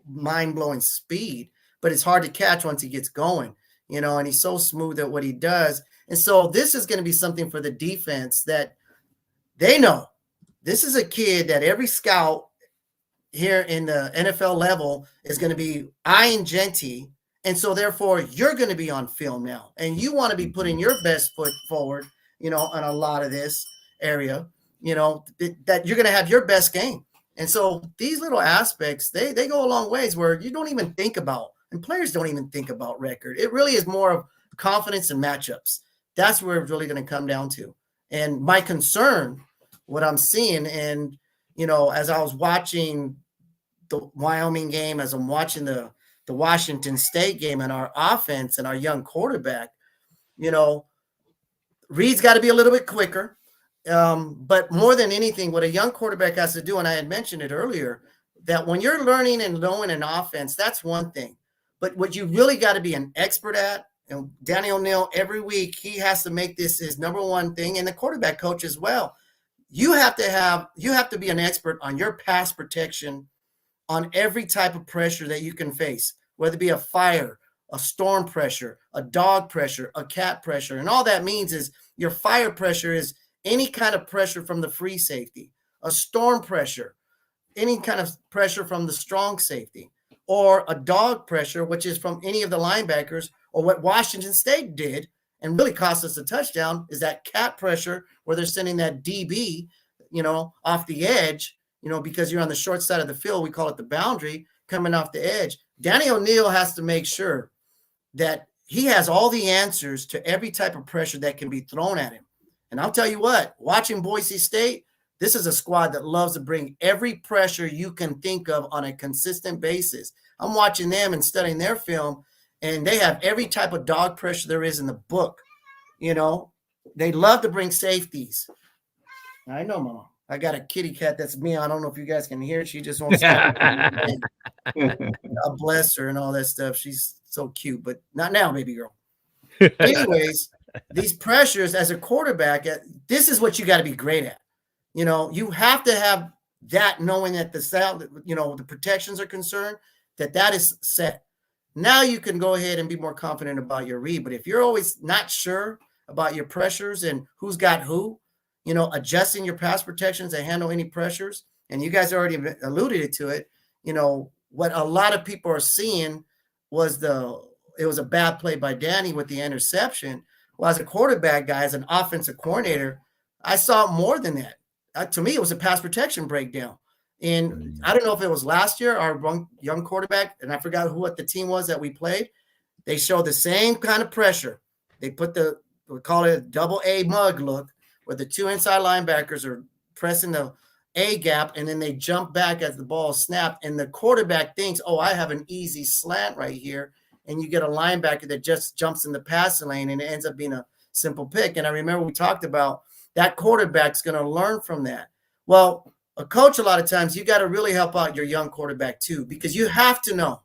C: mind-blowing speed, but it's hard to catch once he gets going, and he's so smooth at what he does. And so this is going to be something for the defense that they know. This is a kid that every scout here in the NFL level is going to be eyeing Genty. And so therefore you're going to be on film now, and you want to be putting your best foot forward, on a lot of this area, that you're going to have your best game. And so these little aspects, they go a long ways, where you don't even think about, and players don't even think about record. It really is more of confidence and matchups. That's where it's really going to come down to. And my concern, what I'm seeing, and, you know, as I was watching the Wyoming game, as I'm watching the Washington State game, and our offense and our young quarterback, you know, Reed's got to be a little bit quicker. But more than anything, what a young quarterback has to do, and I had mentioned it earlier, that when you're learning and knowing an offense, that's one thing. But what you really got to be an expert at, and Danny O'Neill, every week, he has to make this his number one thing, and the quarterback coach as well. You have to be an expert on your pass protection on every type of pressure that you can face, whether it be a fire, a storm pressure, a dog pressure, a cat pressure. And all that means is your fire pressure is any kind of pressure from the free safety, a storm pressure, any kind of pressure from the strong safety, or a dog pressure, which is from any of the linebackers, or what Washington State did and really cost us a touchdown is that cat pressure where they're sending that DB, you know, off the edge, you know, because you're on the short side of the field. We call it the boundary, coming off the edge. Danny O'Neill has to make sure that he has all the answers to every type of pressure that can be thrown at him. And I'll tell you what, watching Boise State, this is a squad that loves to bring every pressure you can think of on a consistent basis. I'm watching them and studying their film, and they have every type of dog pressure there is in the book. You know, they love to bring safeties. I know, Mama. I got a kitty cat that's me. I don't know if you guys can hear it. She just wants to God bless her and all that stuff. She's so cute, but not now, baby girl. Anyways, these pressures as a quarterback, this is what you got to be great at. You know, you have to have that, knowing that the sound, you know, the protections are concerned, that is set. Now you can go ahead and be more confident about your read. But if you're always not sure about your pressures and who's got who, you know, adjusting your pass protections to handle any pressures, and you guys already alluded to it, you know, what a lot of people are seeing was it was a bad play by Danny with the interception. Well, as a quarterback guy, as an offensive coordinator, I saw more than that. To me, it was a pass protection breakdown. And I don't know if it was last year, our young quarterback, and I forgot what the team was that we played. They showed the same kind of pressure. They put we call it a double A mug look, where the two inside linebackers are pressing the A gap, and then they jump back as the ball is snapped. And the quarterback thinks, oh, I have an easy slant right here. And you get a linebacker that just jumps in the passing lane, and it ends up being a simple pick. And I remember we talked about that quarterback's going to learn from that. Well, a coach, a lot of times, you got to really help out your young quarterback too, because you have to know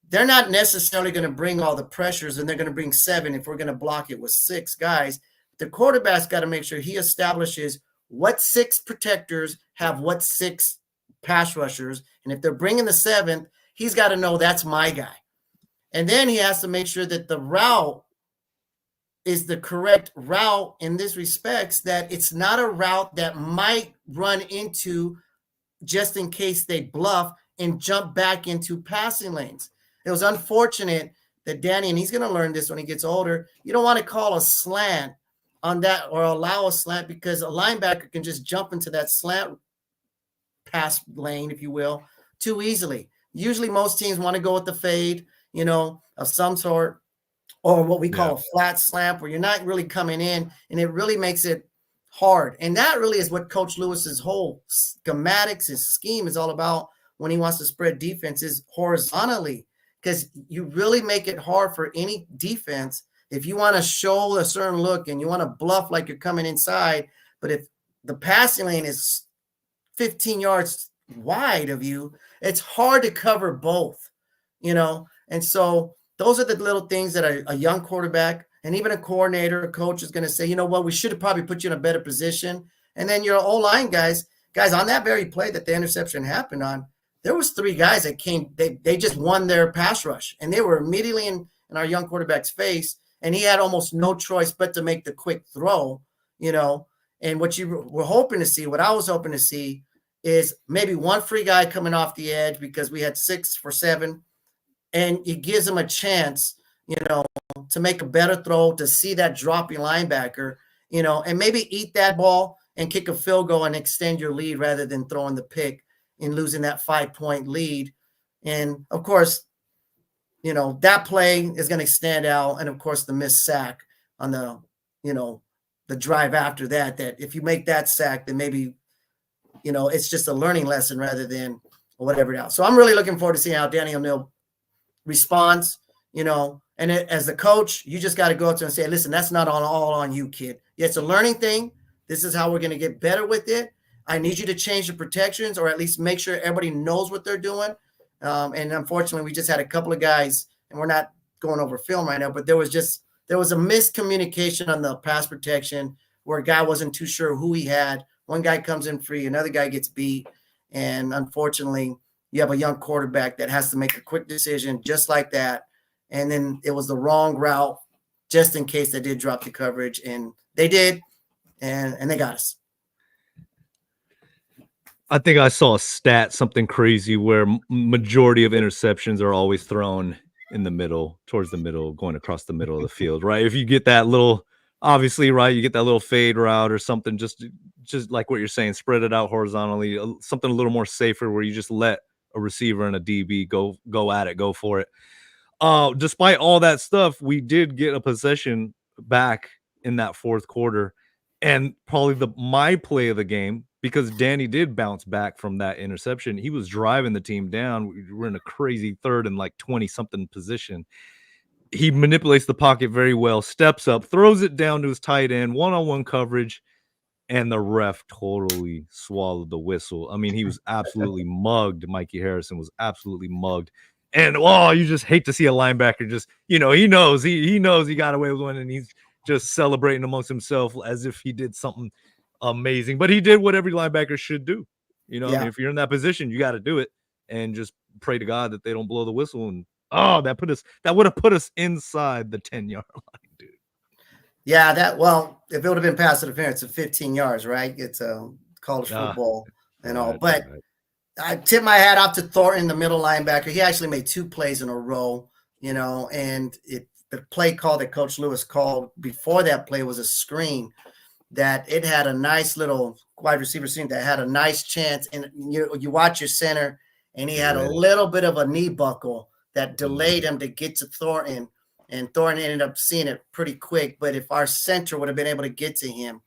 C: they're not necessarily going to bring all the pressures, and they're going to bring 7 if we're going to block it with 6 guys. The quarterback's got to make sure he establishes what 6 protectors have what 6 pass rushers. And if they're bringing the 7th, he's got to know that's my guy. And then he has to make sure that the route is the correct route in this respects, that it's not a route that might run into, just in case they bluff and jump back into passing lanes. It was unfortunate that Danny, and he's going to learn this when he gets older, you don't want to call a slant on that or allow a slant, because a linebacker can just jump into that slant pass lane, if you will, too easily. Usually most teams want to go with the fade, you know, of some sort, or what we call a flat slant, where you're not really coming in, and it really makes it hard. And that really is what Coach Lewis's whole schematics, his scheme is all about when he wants to spread defenses horizontally, because you really make it hard for any defense. If you want to show a certain look and you want to bluff like you're coming inside, but if the passing lane is 15 yards wide of you, it's hard to cover both, you know? And so those are the little things that a young quarterback and even a coordinator, a coach is going to say, you know what, we should have probably put you in a better position. And then your O-line guys, on that very play that the interception happened on, there was 3 guys that came, they just won their pass rush, and they were immediately in our young quarterback's face, and he had almost no choice but to make the quick throw, you know. And what you were hoping to see, what I was hoping to see, is maybe one free guy coming off the edge, because we had 6 for 7, and it gives him a chance, you know, to make a better throw, to see that dropping linebacker, you know, and maybe eat that ball and kick a field goal and extend your lead rather than throwing the pick and losing that 5-point lead. And of course, you know, that play is going to stand out. And of course, the missed sack on the the drive after that if you make that sack, then maybe, it's just a learning lesson rather than whatever else. So I'm really looking forward to seeing how Danny O'Neill responds, and as the coach, you just got to go up to him and say, listen, that's not all on you, kid. Yeah, it's a learning thing. This is how we're going to get better with it. I need you to change the protections, or at least make sure everybody knows what they're doing. And unfortunately, we just had a couple of guys, and we're not going over film right now, but there was a miscommunication on the pass protection where a guy wasn't too sure who he had. One guy comes in free, another guy gets beat. And unfortunately, you have a young quarterback that has to make a quick decision just like that. And then it was the wrong route, just in case they did drop the coverage. And they did, and they got us.
A: I think I saw a stat, something crazy, where majority of interceptions are always thrown in the middle, towards the middle, going across the middle of the field, right? If you get that little, obviously, right, you get that little fade route or something, just like what you're saying, spread it out horizontally, something a little more safer where you just let a receiver and a DB go at it, go for it. Despite all that stuff, we did get a possession back in that fourth quarter, and probably my play of the game, because Danny did bounce back from that interception. He was driving the team down. We were in a crazy third and like 20-something position. He manipulates the pocket very well, steps up, throws it down to his tight end, one-on-one coverage, and the ref totally swallowed the whistle. I mean, he was absolutely mugged. Mikey Harrison was absolutely mugged. And, you just hate to see a linebacker just, he knows he got away with one, and he's just celebrating amongst himself as if he did something amazing. But he did what every linebacker should do. I mean, if you're in that position, you got to do it and just pray to God that they don't blow the whistle. And that would have put us inside the 10-yard line, dude.
C: Yeah, if it would have been pass interference of 15 yards, right? It's college football and all. But I tip my hat off to Thornton, the middle linebacker. He actually made 2 plays in a row, and the play call that Coach Lewis called before that play was a screen that it had a nice little wide receiver screen that had a nice chance. And you watch your center, and he had a little bit of a knee buckle that delayed him to get to Thornton. And Thornton ended up seeing it pretty quick. But if our center would have been able to get to him,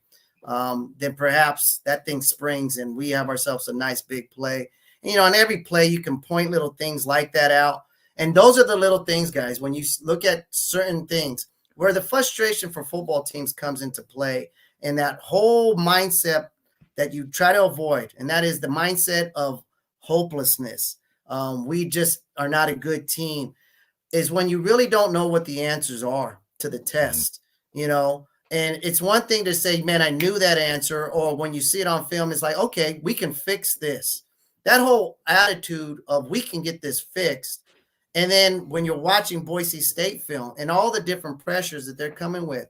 C: then perhaps that thing springs and we have ourselves a nice big play. And, on every play, you can point little things like that out. And those are the little things, guys, when you look at certain things where the frustration for football teams comes into play, and that whole mindset that you try to avoid, and that is the mindset of hopelessness. We just are not a good team, is when you really don't know what the answers are to the test, and it's one thing to say, man, I knew that answer. Or when you see it on film, it's like, okay, we can fix this. That whole attitude of we can get this fixed. And then when you're watching Boise State film and all the different pressures that they're coming with,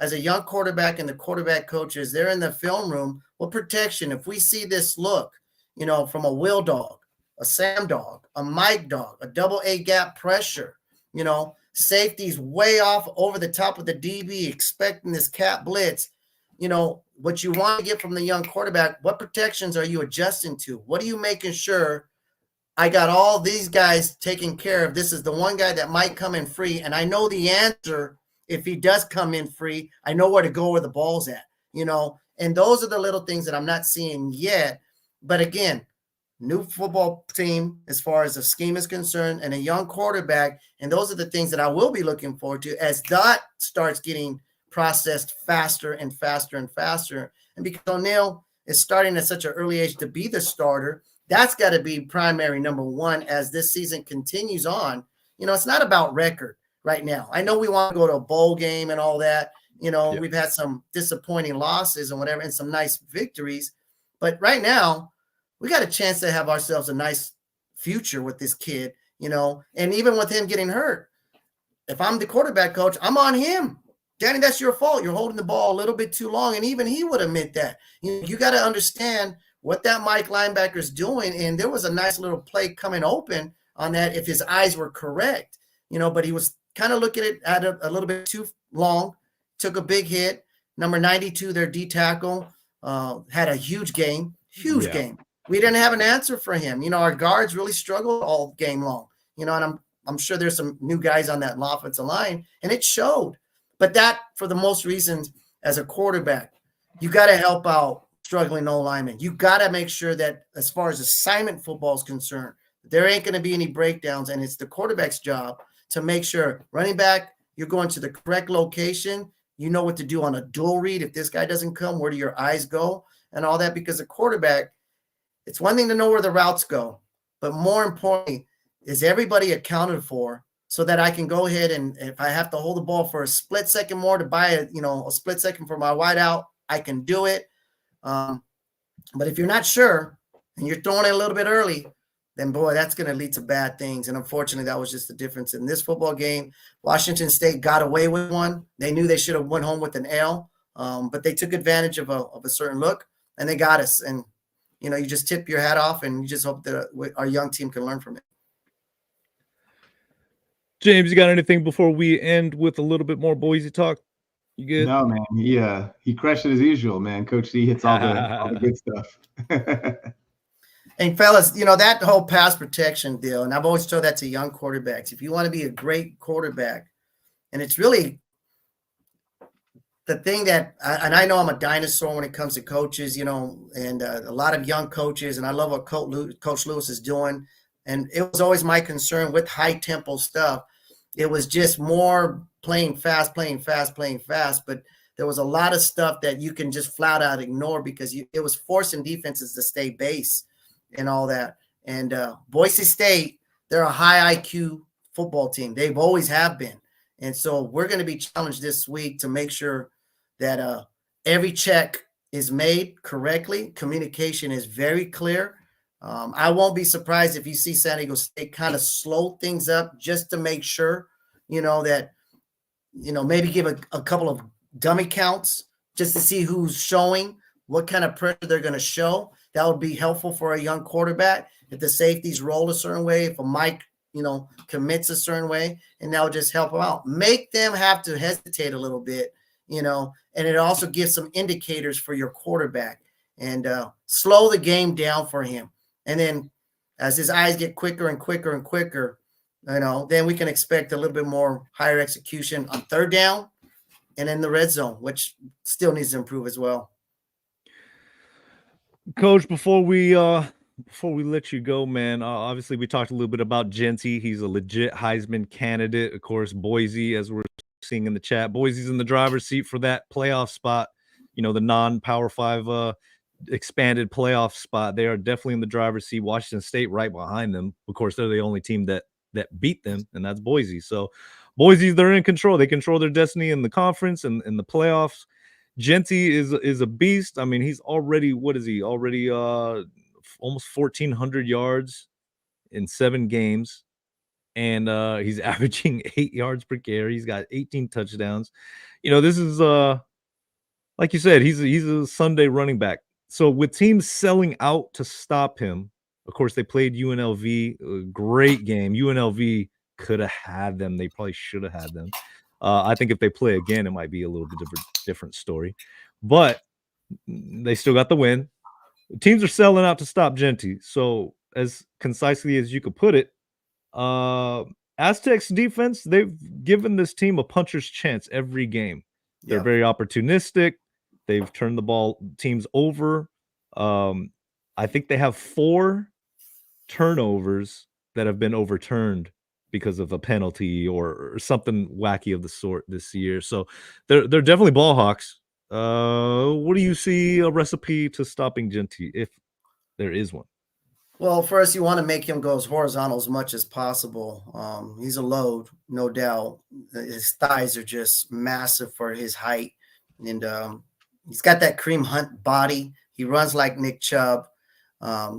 C: as a young quarterback and the quarterback coaches, they're in the film room. What protection? If we see this look, from a Will Dog, a Sam Dog, a Mike Dog, a double A gap pressure, safeties way off over the top of the DB, expecting this cat blitz, what you want to get from the young quarterback, what protections are you adjusting to? What are you making sure I got all these guys taken care of? This is the one guy that might come in free, and I know the answer. If he does come in free, I know where to go where the ball's at, and those are the little things that I'm not seeing yet. But again, new football team as far as the scheme is concerned, and a young quarterback, and those are the things that I will be looking forward to as that starts getting processed faster and faster and faster. And because O'Neill is starting at such an early age to be the starter, that's got to be primary number one as this season continues on. It's not about record right now. I know we want to go to a bowl game and all that. We've had some disappointing losses and whatever, and some nice victories. But right now, we got a chance to have ourselves a nice future with this kid, and even with him getting hurt, if I'm the quarterback coach, I'm on him. Danny, that's your fault. You're holding the ball a little bit too long. And even he would admit that. You got to understand what that Mike linebacker is doing. And there was a nice little play coming open on that if his eyes were correct, but he was kind of looking at it a little bit too long, took a big hit. Number 92, their D tackle, had a huge game. Game. We didn't have an answer for him. Our guards really struggled all game long, and I'm sure there's some new guys on that offensive line, and it showed. But that, for the most reasons, as a quarterback, you got to help out struggling O linemen. You got to make sure that as far as assignment football is concerned, there ain't going to be any breakdowns, and it's the quarterback's job to make sure running back, you're going to the correct location. You know what to do on a dual read. If this guy doesn't come, where do your eyes go and all that? Because a quarterback, it's one thing to know where the routes go, but more importantly, is everybody accounted for so that I can go ahead and if I have to hold the ball for a split second more to buy a split second for my wideout, I can do it. But if you're not sure and you're throwing it a little bit early, then boy, that's going to lead to bad things. And unfortunately, that was just the difference in this football game. Washington State got away with one. They knew they should have went home with an L, but they took advantage of a certain look, and they got us. And, you just tip your hat off, and you just hope that our young team can learn from it.
A: James, you got anything before we end with a little bit more Boise talk? You good?
B: No, man. He crushed it as usual, man. Coach C hits all the good stuff.
C: And fellas, that whole pass protection deal, and I've always told that to young quarterbacks. If you want to be a great quarterback, and it's really the thing that, and I know I'm a dinosaur when it comes to coaches, and a lot of young coaches, and I love what Coach Lewis is doing. And it was always my concern with high tempo stuff. It was just more playing fast, but there was a lot of stuff that you can just flat out ignore because it was forcing defenses to stay base and all that. And Boise State, they're a high IQ football team. They've always have been. And so we're going to be challenged this week to make sure that every check is made correctly. Communication is very clear. I won't be surprised if you see San Diego State kind of slow things up just to make sure, that, maybe give a couple of dummy counts just to see who's showing, what kind of pressure they're going to show. That would be helpful for a young quarterback. If the safeties roll a certain way, if a Mike, commits a certain way, and that will just help them out. Make them have to hesitate a little bit, and it also gives some indicators for your quarterback and slow the game down for him. And then as his eyes get quicker and quicker and quicker, then we can expect a little bit more higher execution on third down and in the red zone, which still needs to improve as well.
A: Coach, before we let you go, man, obviously we talked a little bit about Genty. He's a legit Heisman candidate. Of course, Boise, as we're seeing in the chat, Boise's in the driver's seat for that playoff spot, the non-Power 5 expanded playoff spot. They are definitely in the driver's seat. Washington State right behind them. Of course, they're the only team that beat them, and that's Boise. So Boise, they're in control. They control their destiny in the conference and in the playoffs. Genty is a beast. I mean, he's already, what is he? Already almost 1,400 yards in 7 games. And he's averaging 8 yards per carry. He's got 18 touchdowns. This is like you said, he's a Sunday running back. So with teams selling out to stop him, of course, they played UNLV, a great game. UNLV could have had them. They probably should have had them. I think if they play again, it might be a little bit different story. But they still got the win. Teams are selling out to stop Genty. So as concisely as you could put it, Aztecs defense, they've given this team a puncher's chance every game. They're very opportunistic. They've turned the ball teams over. I think they have 4 turnovers that have been overturned because of a penalty or something wacky of the sort this year. So they're definitely ball hawks. What do you see a recipe to stopping Genty, if there is one?
C: Well, first you want to make him go as horizontal as much as possible. He's a load, no doubt. His thighs are just massive for his height, and he's got that Kareem Hunt body. He runs like Nick Chubb.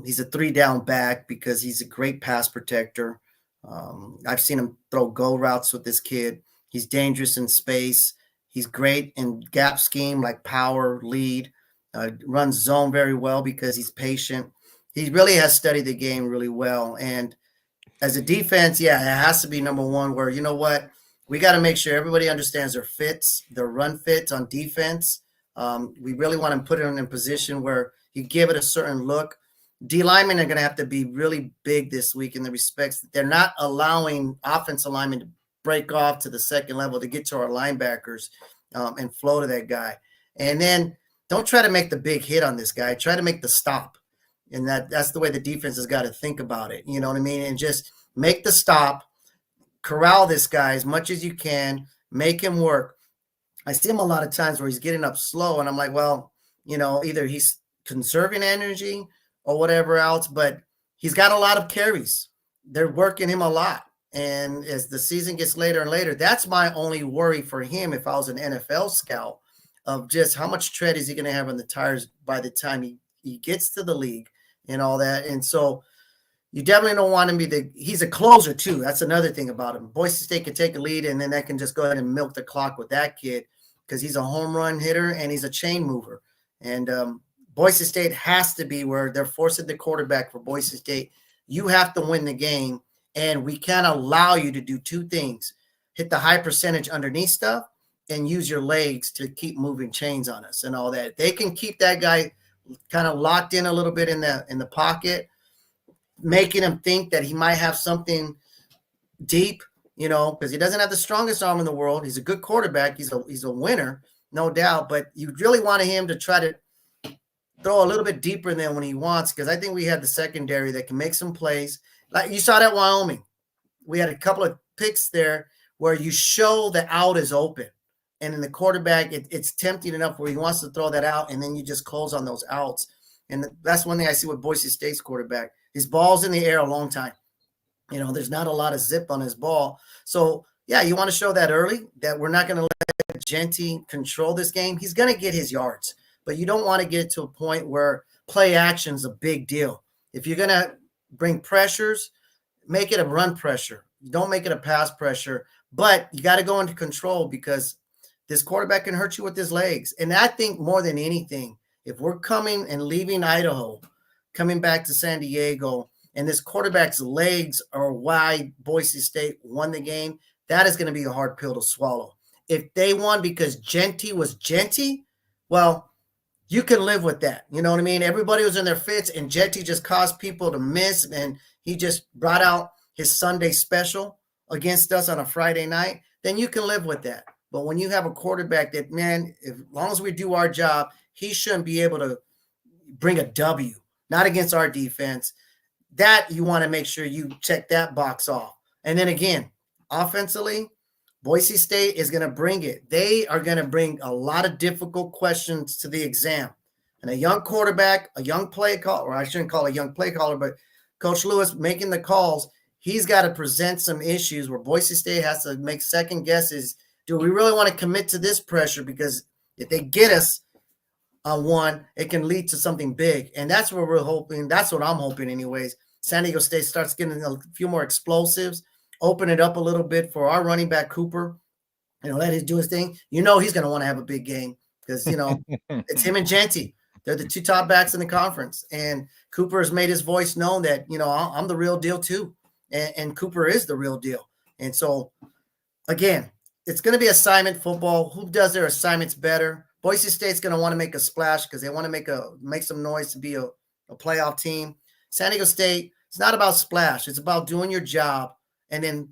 C: He's a 3-down back because he's a great pass protector. I've seen him throw go routes with this kid. He's dangerous in space. He's great in gap scheme like power, lead, runs zone very well because he's patient. He really has studied the game really well. And as a defense, it has to be number one where, you know what, we got to make sure everybody understands their fits, their run fits on defense. We really want to put it in a position where you give it a certain look. D linemen are going to have to be really big this week in the respects that they're not allowing offensive linemen break off to the second level to get to our linebackers and flow to that guy. And then don't try to make the big hit on this guy. Try to make the stop. And that's the way the defense has got to think about it. You know what I mean? And just make the stop, corral this guy as much as you can, make him work. I see him a lot of times where he's getting up slow, and I'm like, well, you know, either he's conserving energy or whatever else, but he's got a lot of carries. They're working him a lot. And as the season gets later and later, that's my only worry for him if I was an NFL scout, of just how much tread is he going to have on the tires by the time he gets to the league and all that. And so you definitely don't want him to be he's a closer too. That's another thing about him. Boise State can take a lead and then that can just go ahead and milk the clock with that kid because he's a home run hitter and he's a chain mover. And Boise State has to be where they're forcing the quarterback for Boise State. You have to win the game, and we can't allow you to do two things: hit the high percentage underneath stuff and use your legs to keep moving chains on us and all that. They can keep that guy kind of locked in a little bit in the pocket, making him think that he might have something deep, you know, because he doesn't have the strongest arm in the world. He's a good quarterback. He's a winner, no doubt. But you really wanted him to try to throw a little bit deeper than when he wants, because I think we had the secondary that can make some plays. Like you saw that Wyoming. We had a couple of picks there where you show the out is open. And in the quarterback, it's tempting enough where he wants to throw that out, and then you just close on those outs. And that's one thing I see with Boise State's quarterback. His ball's in the air a long time. You know, there's not a lot of zip on his ball. So, yeah, you want to show that early, that we're not going to let Genty control this game. He's going to get his yards, but you don't want to get to a point where play action is a big deal. If you're going to bring pressures, make it a run pressure. Don't make it a pass pressure, but you got to go into control because this quarterback can hurt you with his legs. And I think more than anything, if we're coming and leaving Idaho, coming back to San Diego, and this quarterback's legs are why Boise State won the game, that is going to be a hard pill to swallow. If they won because Genty was Genty, well, you can live with that. You know what I mean? Everybody was in their fits, and Genty just caused people to miss, and he just brought out his Sunday special against us on a Friday night, then you can live with that. But when you have a quarterback that, man, as long as we do our job, he shouldn't be able to bring a W, not against our defense. That you want to make sure you check that box off. And then again, offensively, Boise State is going to bring it. They are going to bring a lot of difficult questions to the exam. And a young quarterback, a young play caller, or I shouldn't call it a young play caller, but Coach Lewis making the calls, he's got to present some issues where Boise State has to make second guesses. Do we really want to commit to this pressure? Because if they get us on one, it can lead to something big. And that's what we're hoping. That's what I'm hoping anyways. San Diego State starts getting a few more explosives, open it up a little bit for our running back Cooper, you know, let him do his thing. You know he's going to want to have a big game because, you know, it's him and Genty. They're the two top backs in the conference. And Cooper has made his voice known that, you know, I'm the real deal too. And Cooper is the real deal. And so, again, it's going to be assignment football. Who does their assignments better? Boise State's going to want to make a splash because they want to make some noise to be a playoff team. San Diego State, it's not about splash. It's about doing your job. And then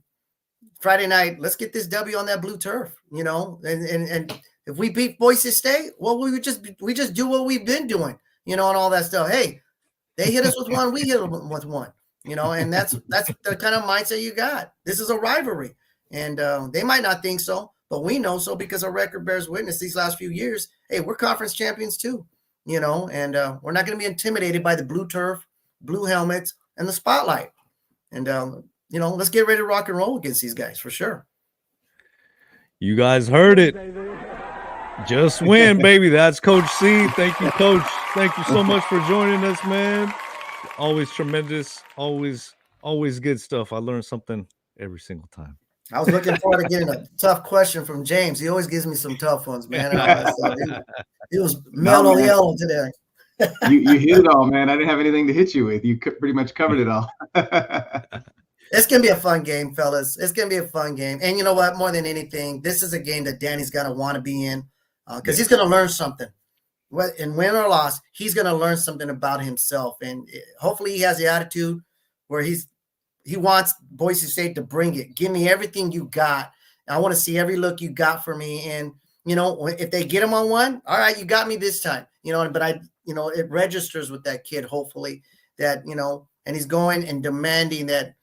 C: Friday night, let's get this W on that blue turf, you know. And if we beat Boise State, well, we just do what we've been doing, you know, and all that stuff. Hey, they hit us with one, we hit them with one, you know, and that's the kind of mindset you got. This is a rivalry. And they might not think so, but we know so because our record bears witness these last few years. Hey, we're conference champions too, you know, and we're not going to be intimidated by the blue turf, blue helmets, and the spotlight. And, you know, let's get ready to rock and roll against these guys for sure.
A: You guys heard it. Just win, baby. That's Coach C. Thank you, Coach. Thank you so much for joining us, man. Always tremendous. Always good stuff. I learned something every single time.
C: I was looking forward to getting a tough question from James. He always gives me some tough ones, man. He was mellow yellow today.
B: You hit it all, man. I didn't have anything to hit you with. You pretty much covered it all.
C: It's going to be a fun game, fellas. It's going to be a fun game. And you know what? More than anything, this is a game that Danny's going to want to be in because he's going to learn something. And win or loss, he's going to learn something about himself. And hopefully he has the attitude where he's he wants Boise State to bring it. Give me everything you got. I want to see every look you got for me. And, if they get him on one, all right, you got me this time, but it registers with that kid, hopefully, that, and he's going and demanding that.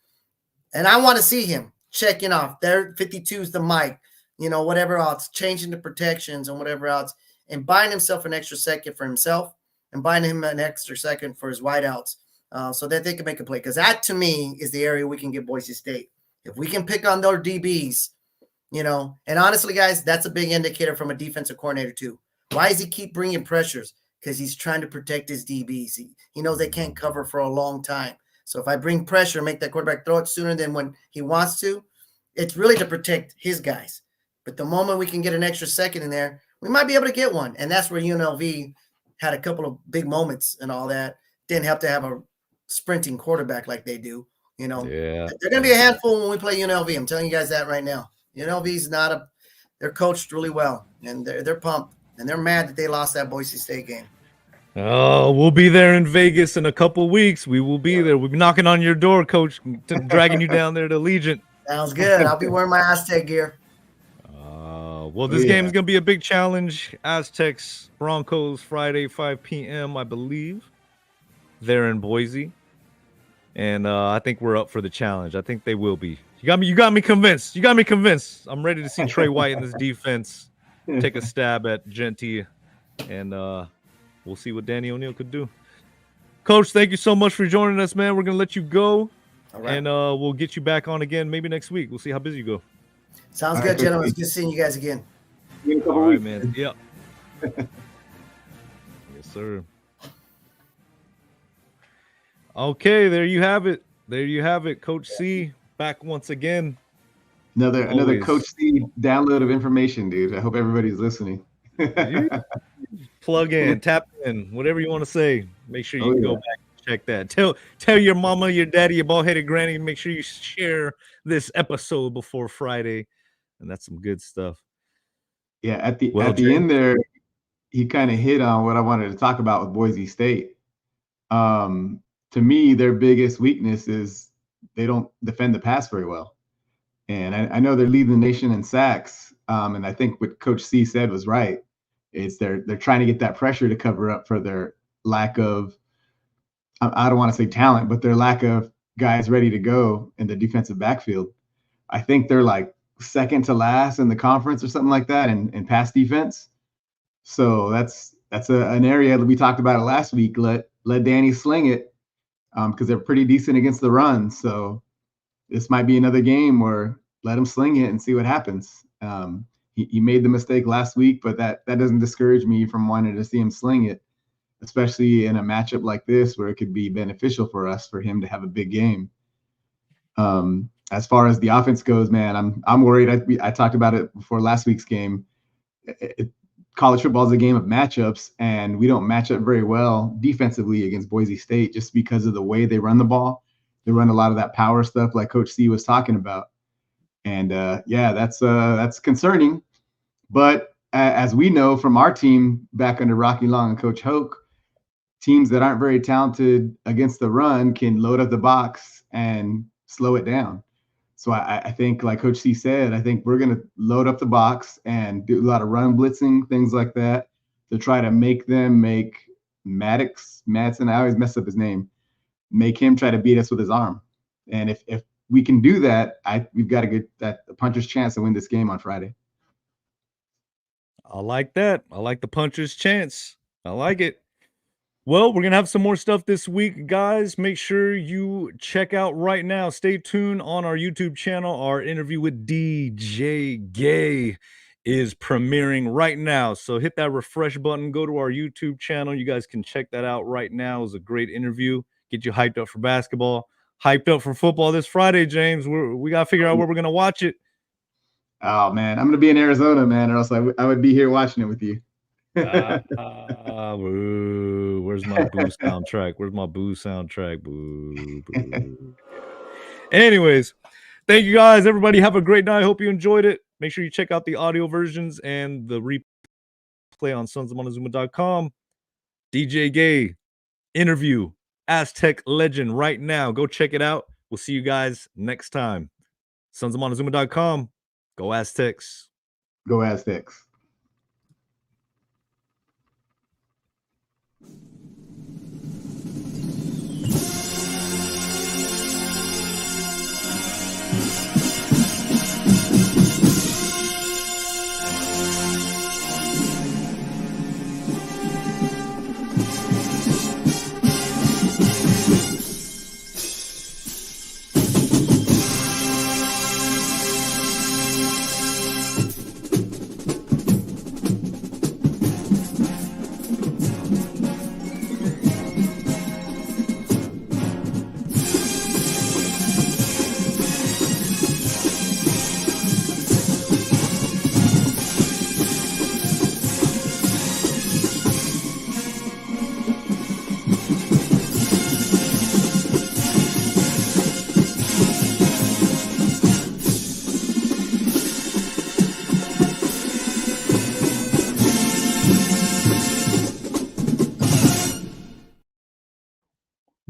C: And I want to see him checking off. There, 52 is the mic, whatever else, changing the protections and whatever else, and buying himself an extra second for himself and buying him an extra second for his wideouts so that they can make a play. Because that, to me, is the area we can get Boise State. If we can pick on their DBs, and honestly, guys, that's a big indicator from a defensive coordinator too. Why does he keep bringing pressures? Because he's trying to protect his DBs. He knows they can't cover for a long time. So if I bring pressure, make that quarterback throw it sooner than when he wants to, it's really to protect his guys. But the moment we can get an extra second in there, we might be able to get one. And that's where UNLV had a couple of big moments and all that. Didn't have to have a sprinting quarterback like they do. They're going to be a handful when we play UNLV. I'm telling you guys that right now. UNLV's they're coached really well, and they're pumped, and they're mad that they lost that Boise State game.
A: Oh, we'll be there in Vegas in a couple weeks. We will be there. We'll be knocking on your door, Coach, dragging you down there to Allegiant.
C: Sounds good. I'll be wearing my Aztec gear.
A: Well, this game is going to be a big challenge. Aztecs, Broncos, Friday, 5 p.m., I believe. They're in Boise. And I think we're up for the challenge. I think they will be. You got me convinced. I'm ready to see Trey White in this defense take a stab at Genty, and we'll see what Danny O'Neil could do. Coach, thank you so much for joining us, man. We're going to let you go, and we'll get you back on again maybe next week. We'll see how busy you go.
C: Sounds good, gentlemen. It's good seeing you guys again.
A: All right, man. Yep. Yes, sir. Okay, there you have it. Coach C back once again.
B: Another Coach C download of information, dude. I hope everybody's listening.
A: Plug in, tap in, whatever you want to say. Make sure you go back and check that. Tell your mama, your daddy, your bald-headed granny, make sure you share this episode before Friday. And that's some good stuff.
B: Yeah, at the end there, he kind of hit on what I wanted to talk about with Boise State. To me, their biggest weakness is they don't defend the pass very well. And I know they're leading the nation in sacks. And I think what Coach C said was right. It's they're trying to get that pressure to cover up for their lack of, I don't want to say talent, but their lack of guys ready to go in the defensive backfield. I think they're like second to last in the conference or something like that in pass defense. So that's an area that we talked about it last week. Let Danny sling it because they're pretty decent against the run. So this might be another game where let him sling it and see what happens. He made the mistake last week, but that doesn't discourage me from wanting to see him sling it, especially in a matchup like this where it could be beneficial for us for him to have a big game. As far as the offense goes, man, I'm worried. I talked about it before last week's game. College football is a game of matchups, and we don't match up very well defensively against Boise State just because of the way they run the ball. They run a lot of that power stuff like Coach C was talking about. And that's concerning. But as we know from our team back under Rocky Long and Coach Hoke, teams that aren't very talented against the run can load up the box and slow it down. So I think, like Coach C said, I think we're going to load up the box and do a lot of run blitzing, things like that, to try to make Madsen, I always mess up his name, make him try to beat us with his arm. And if we can do that, we've got to get a puncher's chance to win this game on Friday.
A: I like that. I like the puncher's chance. I like it. Well, we're going to have some more stuff this week, guys. Make sure you check out right now. Stay tuned on our YouTube channel. Our interview with DJ Gay is premiering right now. So hit that refresh button. Go to our YouTube channel. You guys can check that out right now. It was a great interview. Get you hyped up for basketball. Hyped up for football this Friday, James. We got to figure out where we're going to watch it.
B: Oh, man. I'm going to be in Arizona, man, or else I would be here watching it with you.
A: Boo. Where's my boo soundtrack? Boo. Anyways, thank you guys. Everybody have a great night. Hope you enjoyed it. Make sure you check out the audio versions and the replay on sonsofmontezuma.com. DJ Gay interview, Aztec legend right now. Go check it out. We'll see you guys next time. SonsofMontezuma.com. Go Aztecs.
B: Go Aztecs.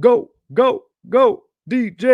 A: Go, go, go, DJ.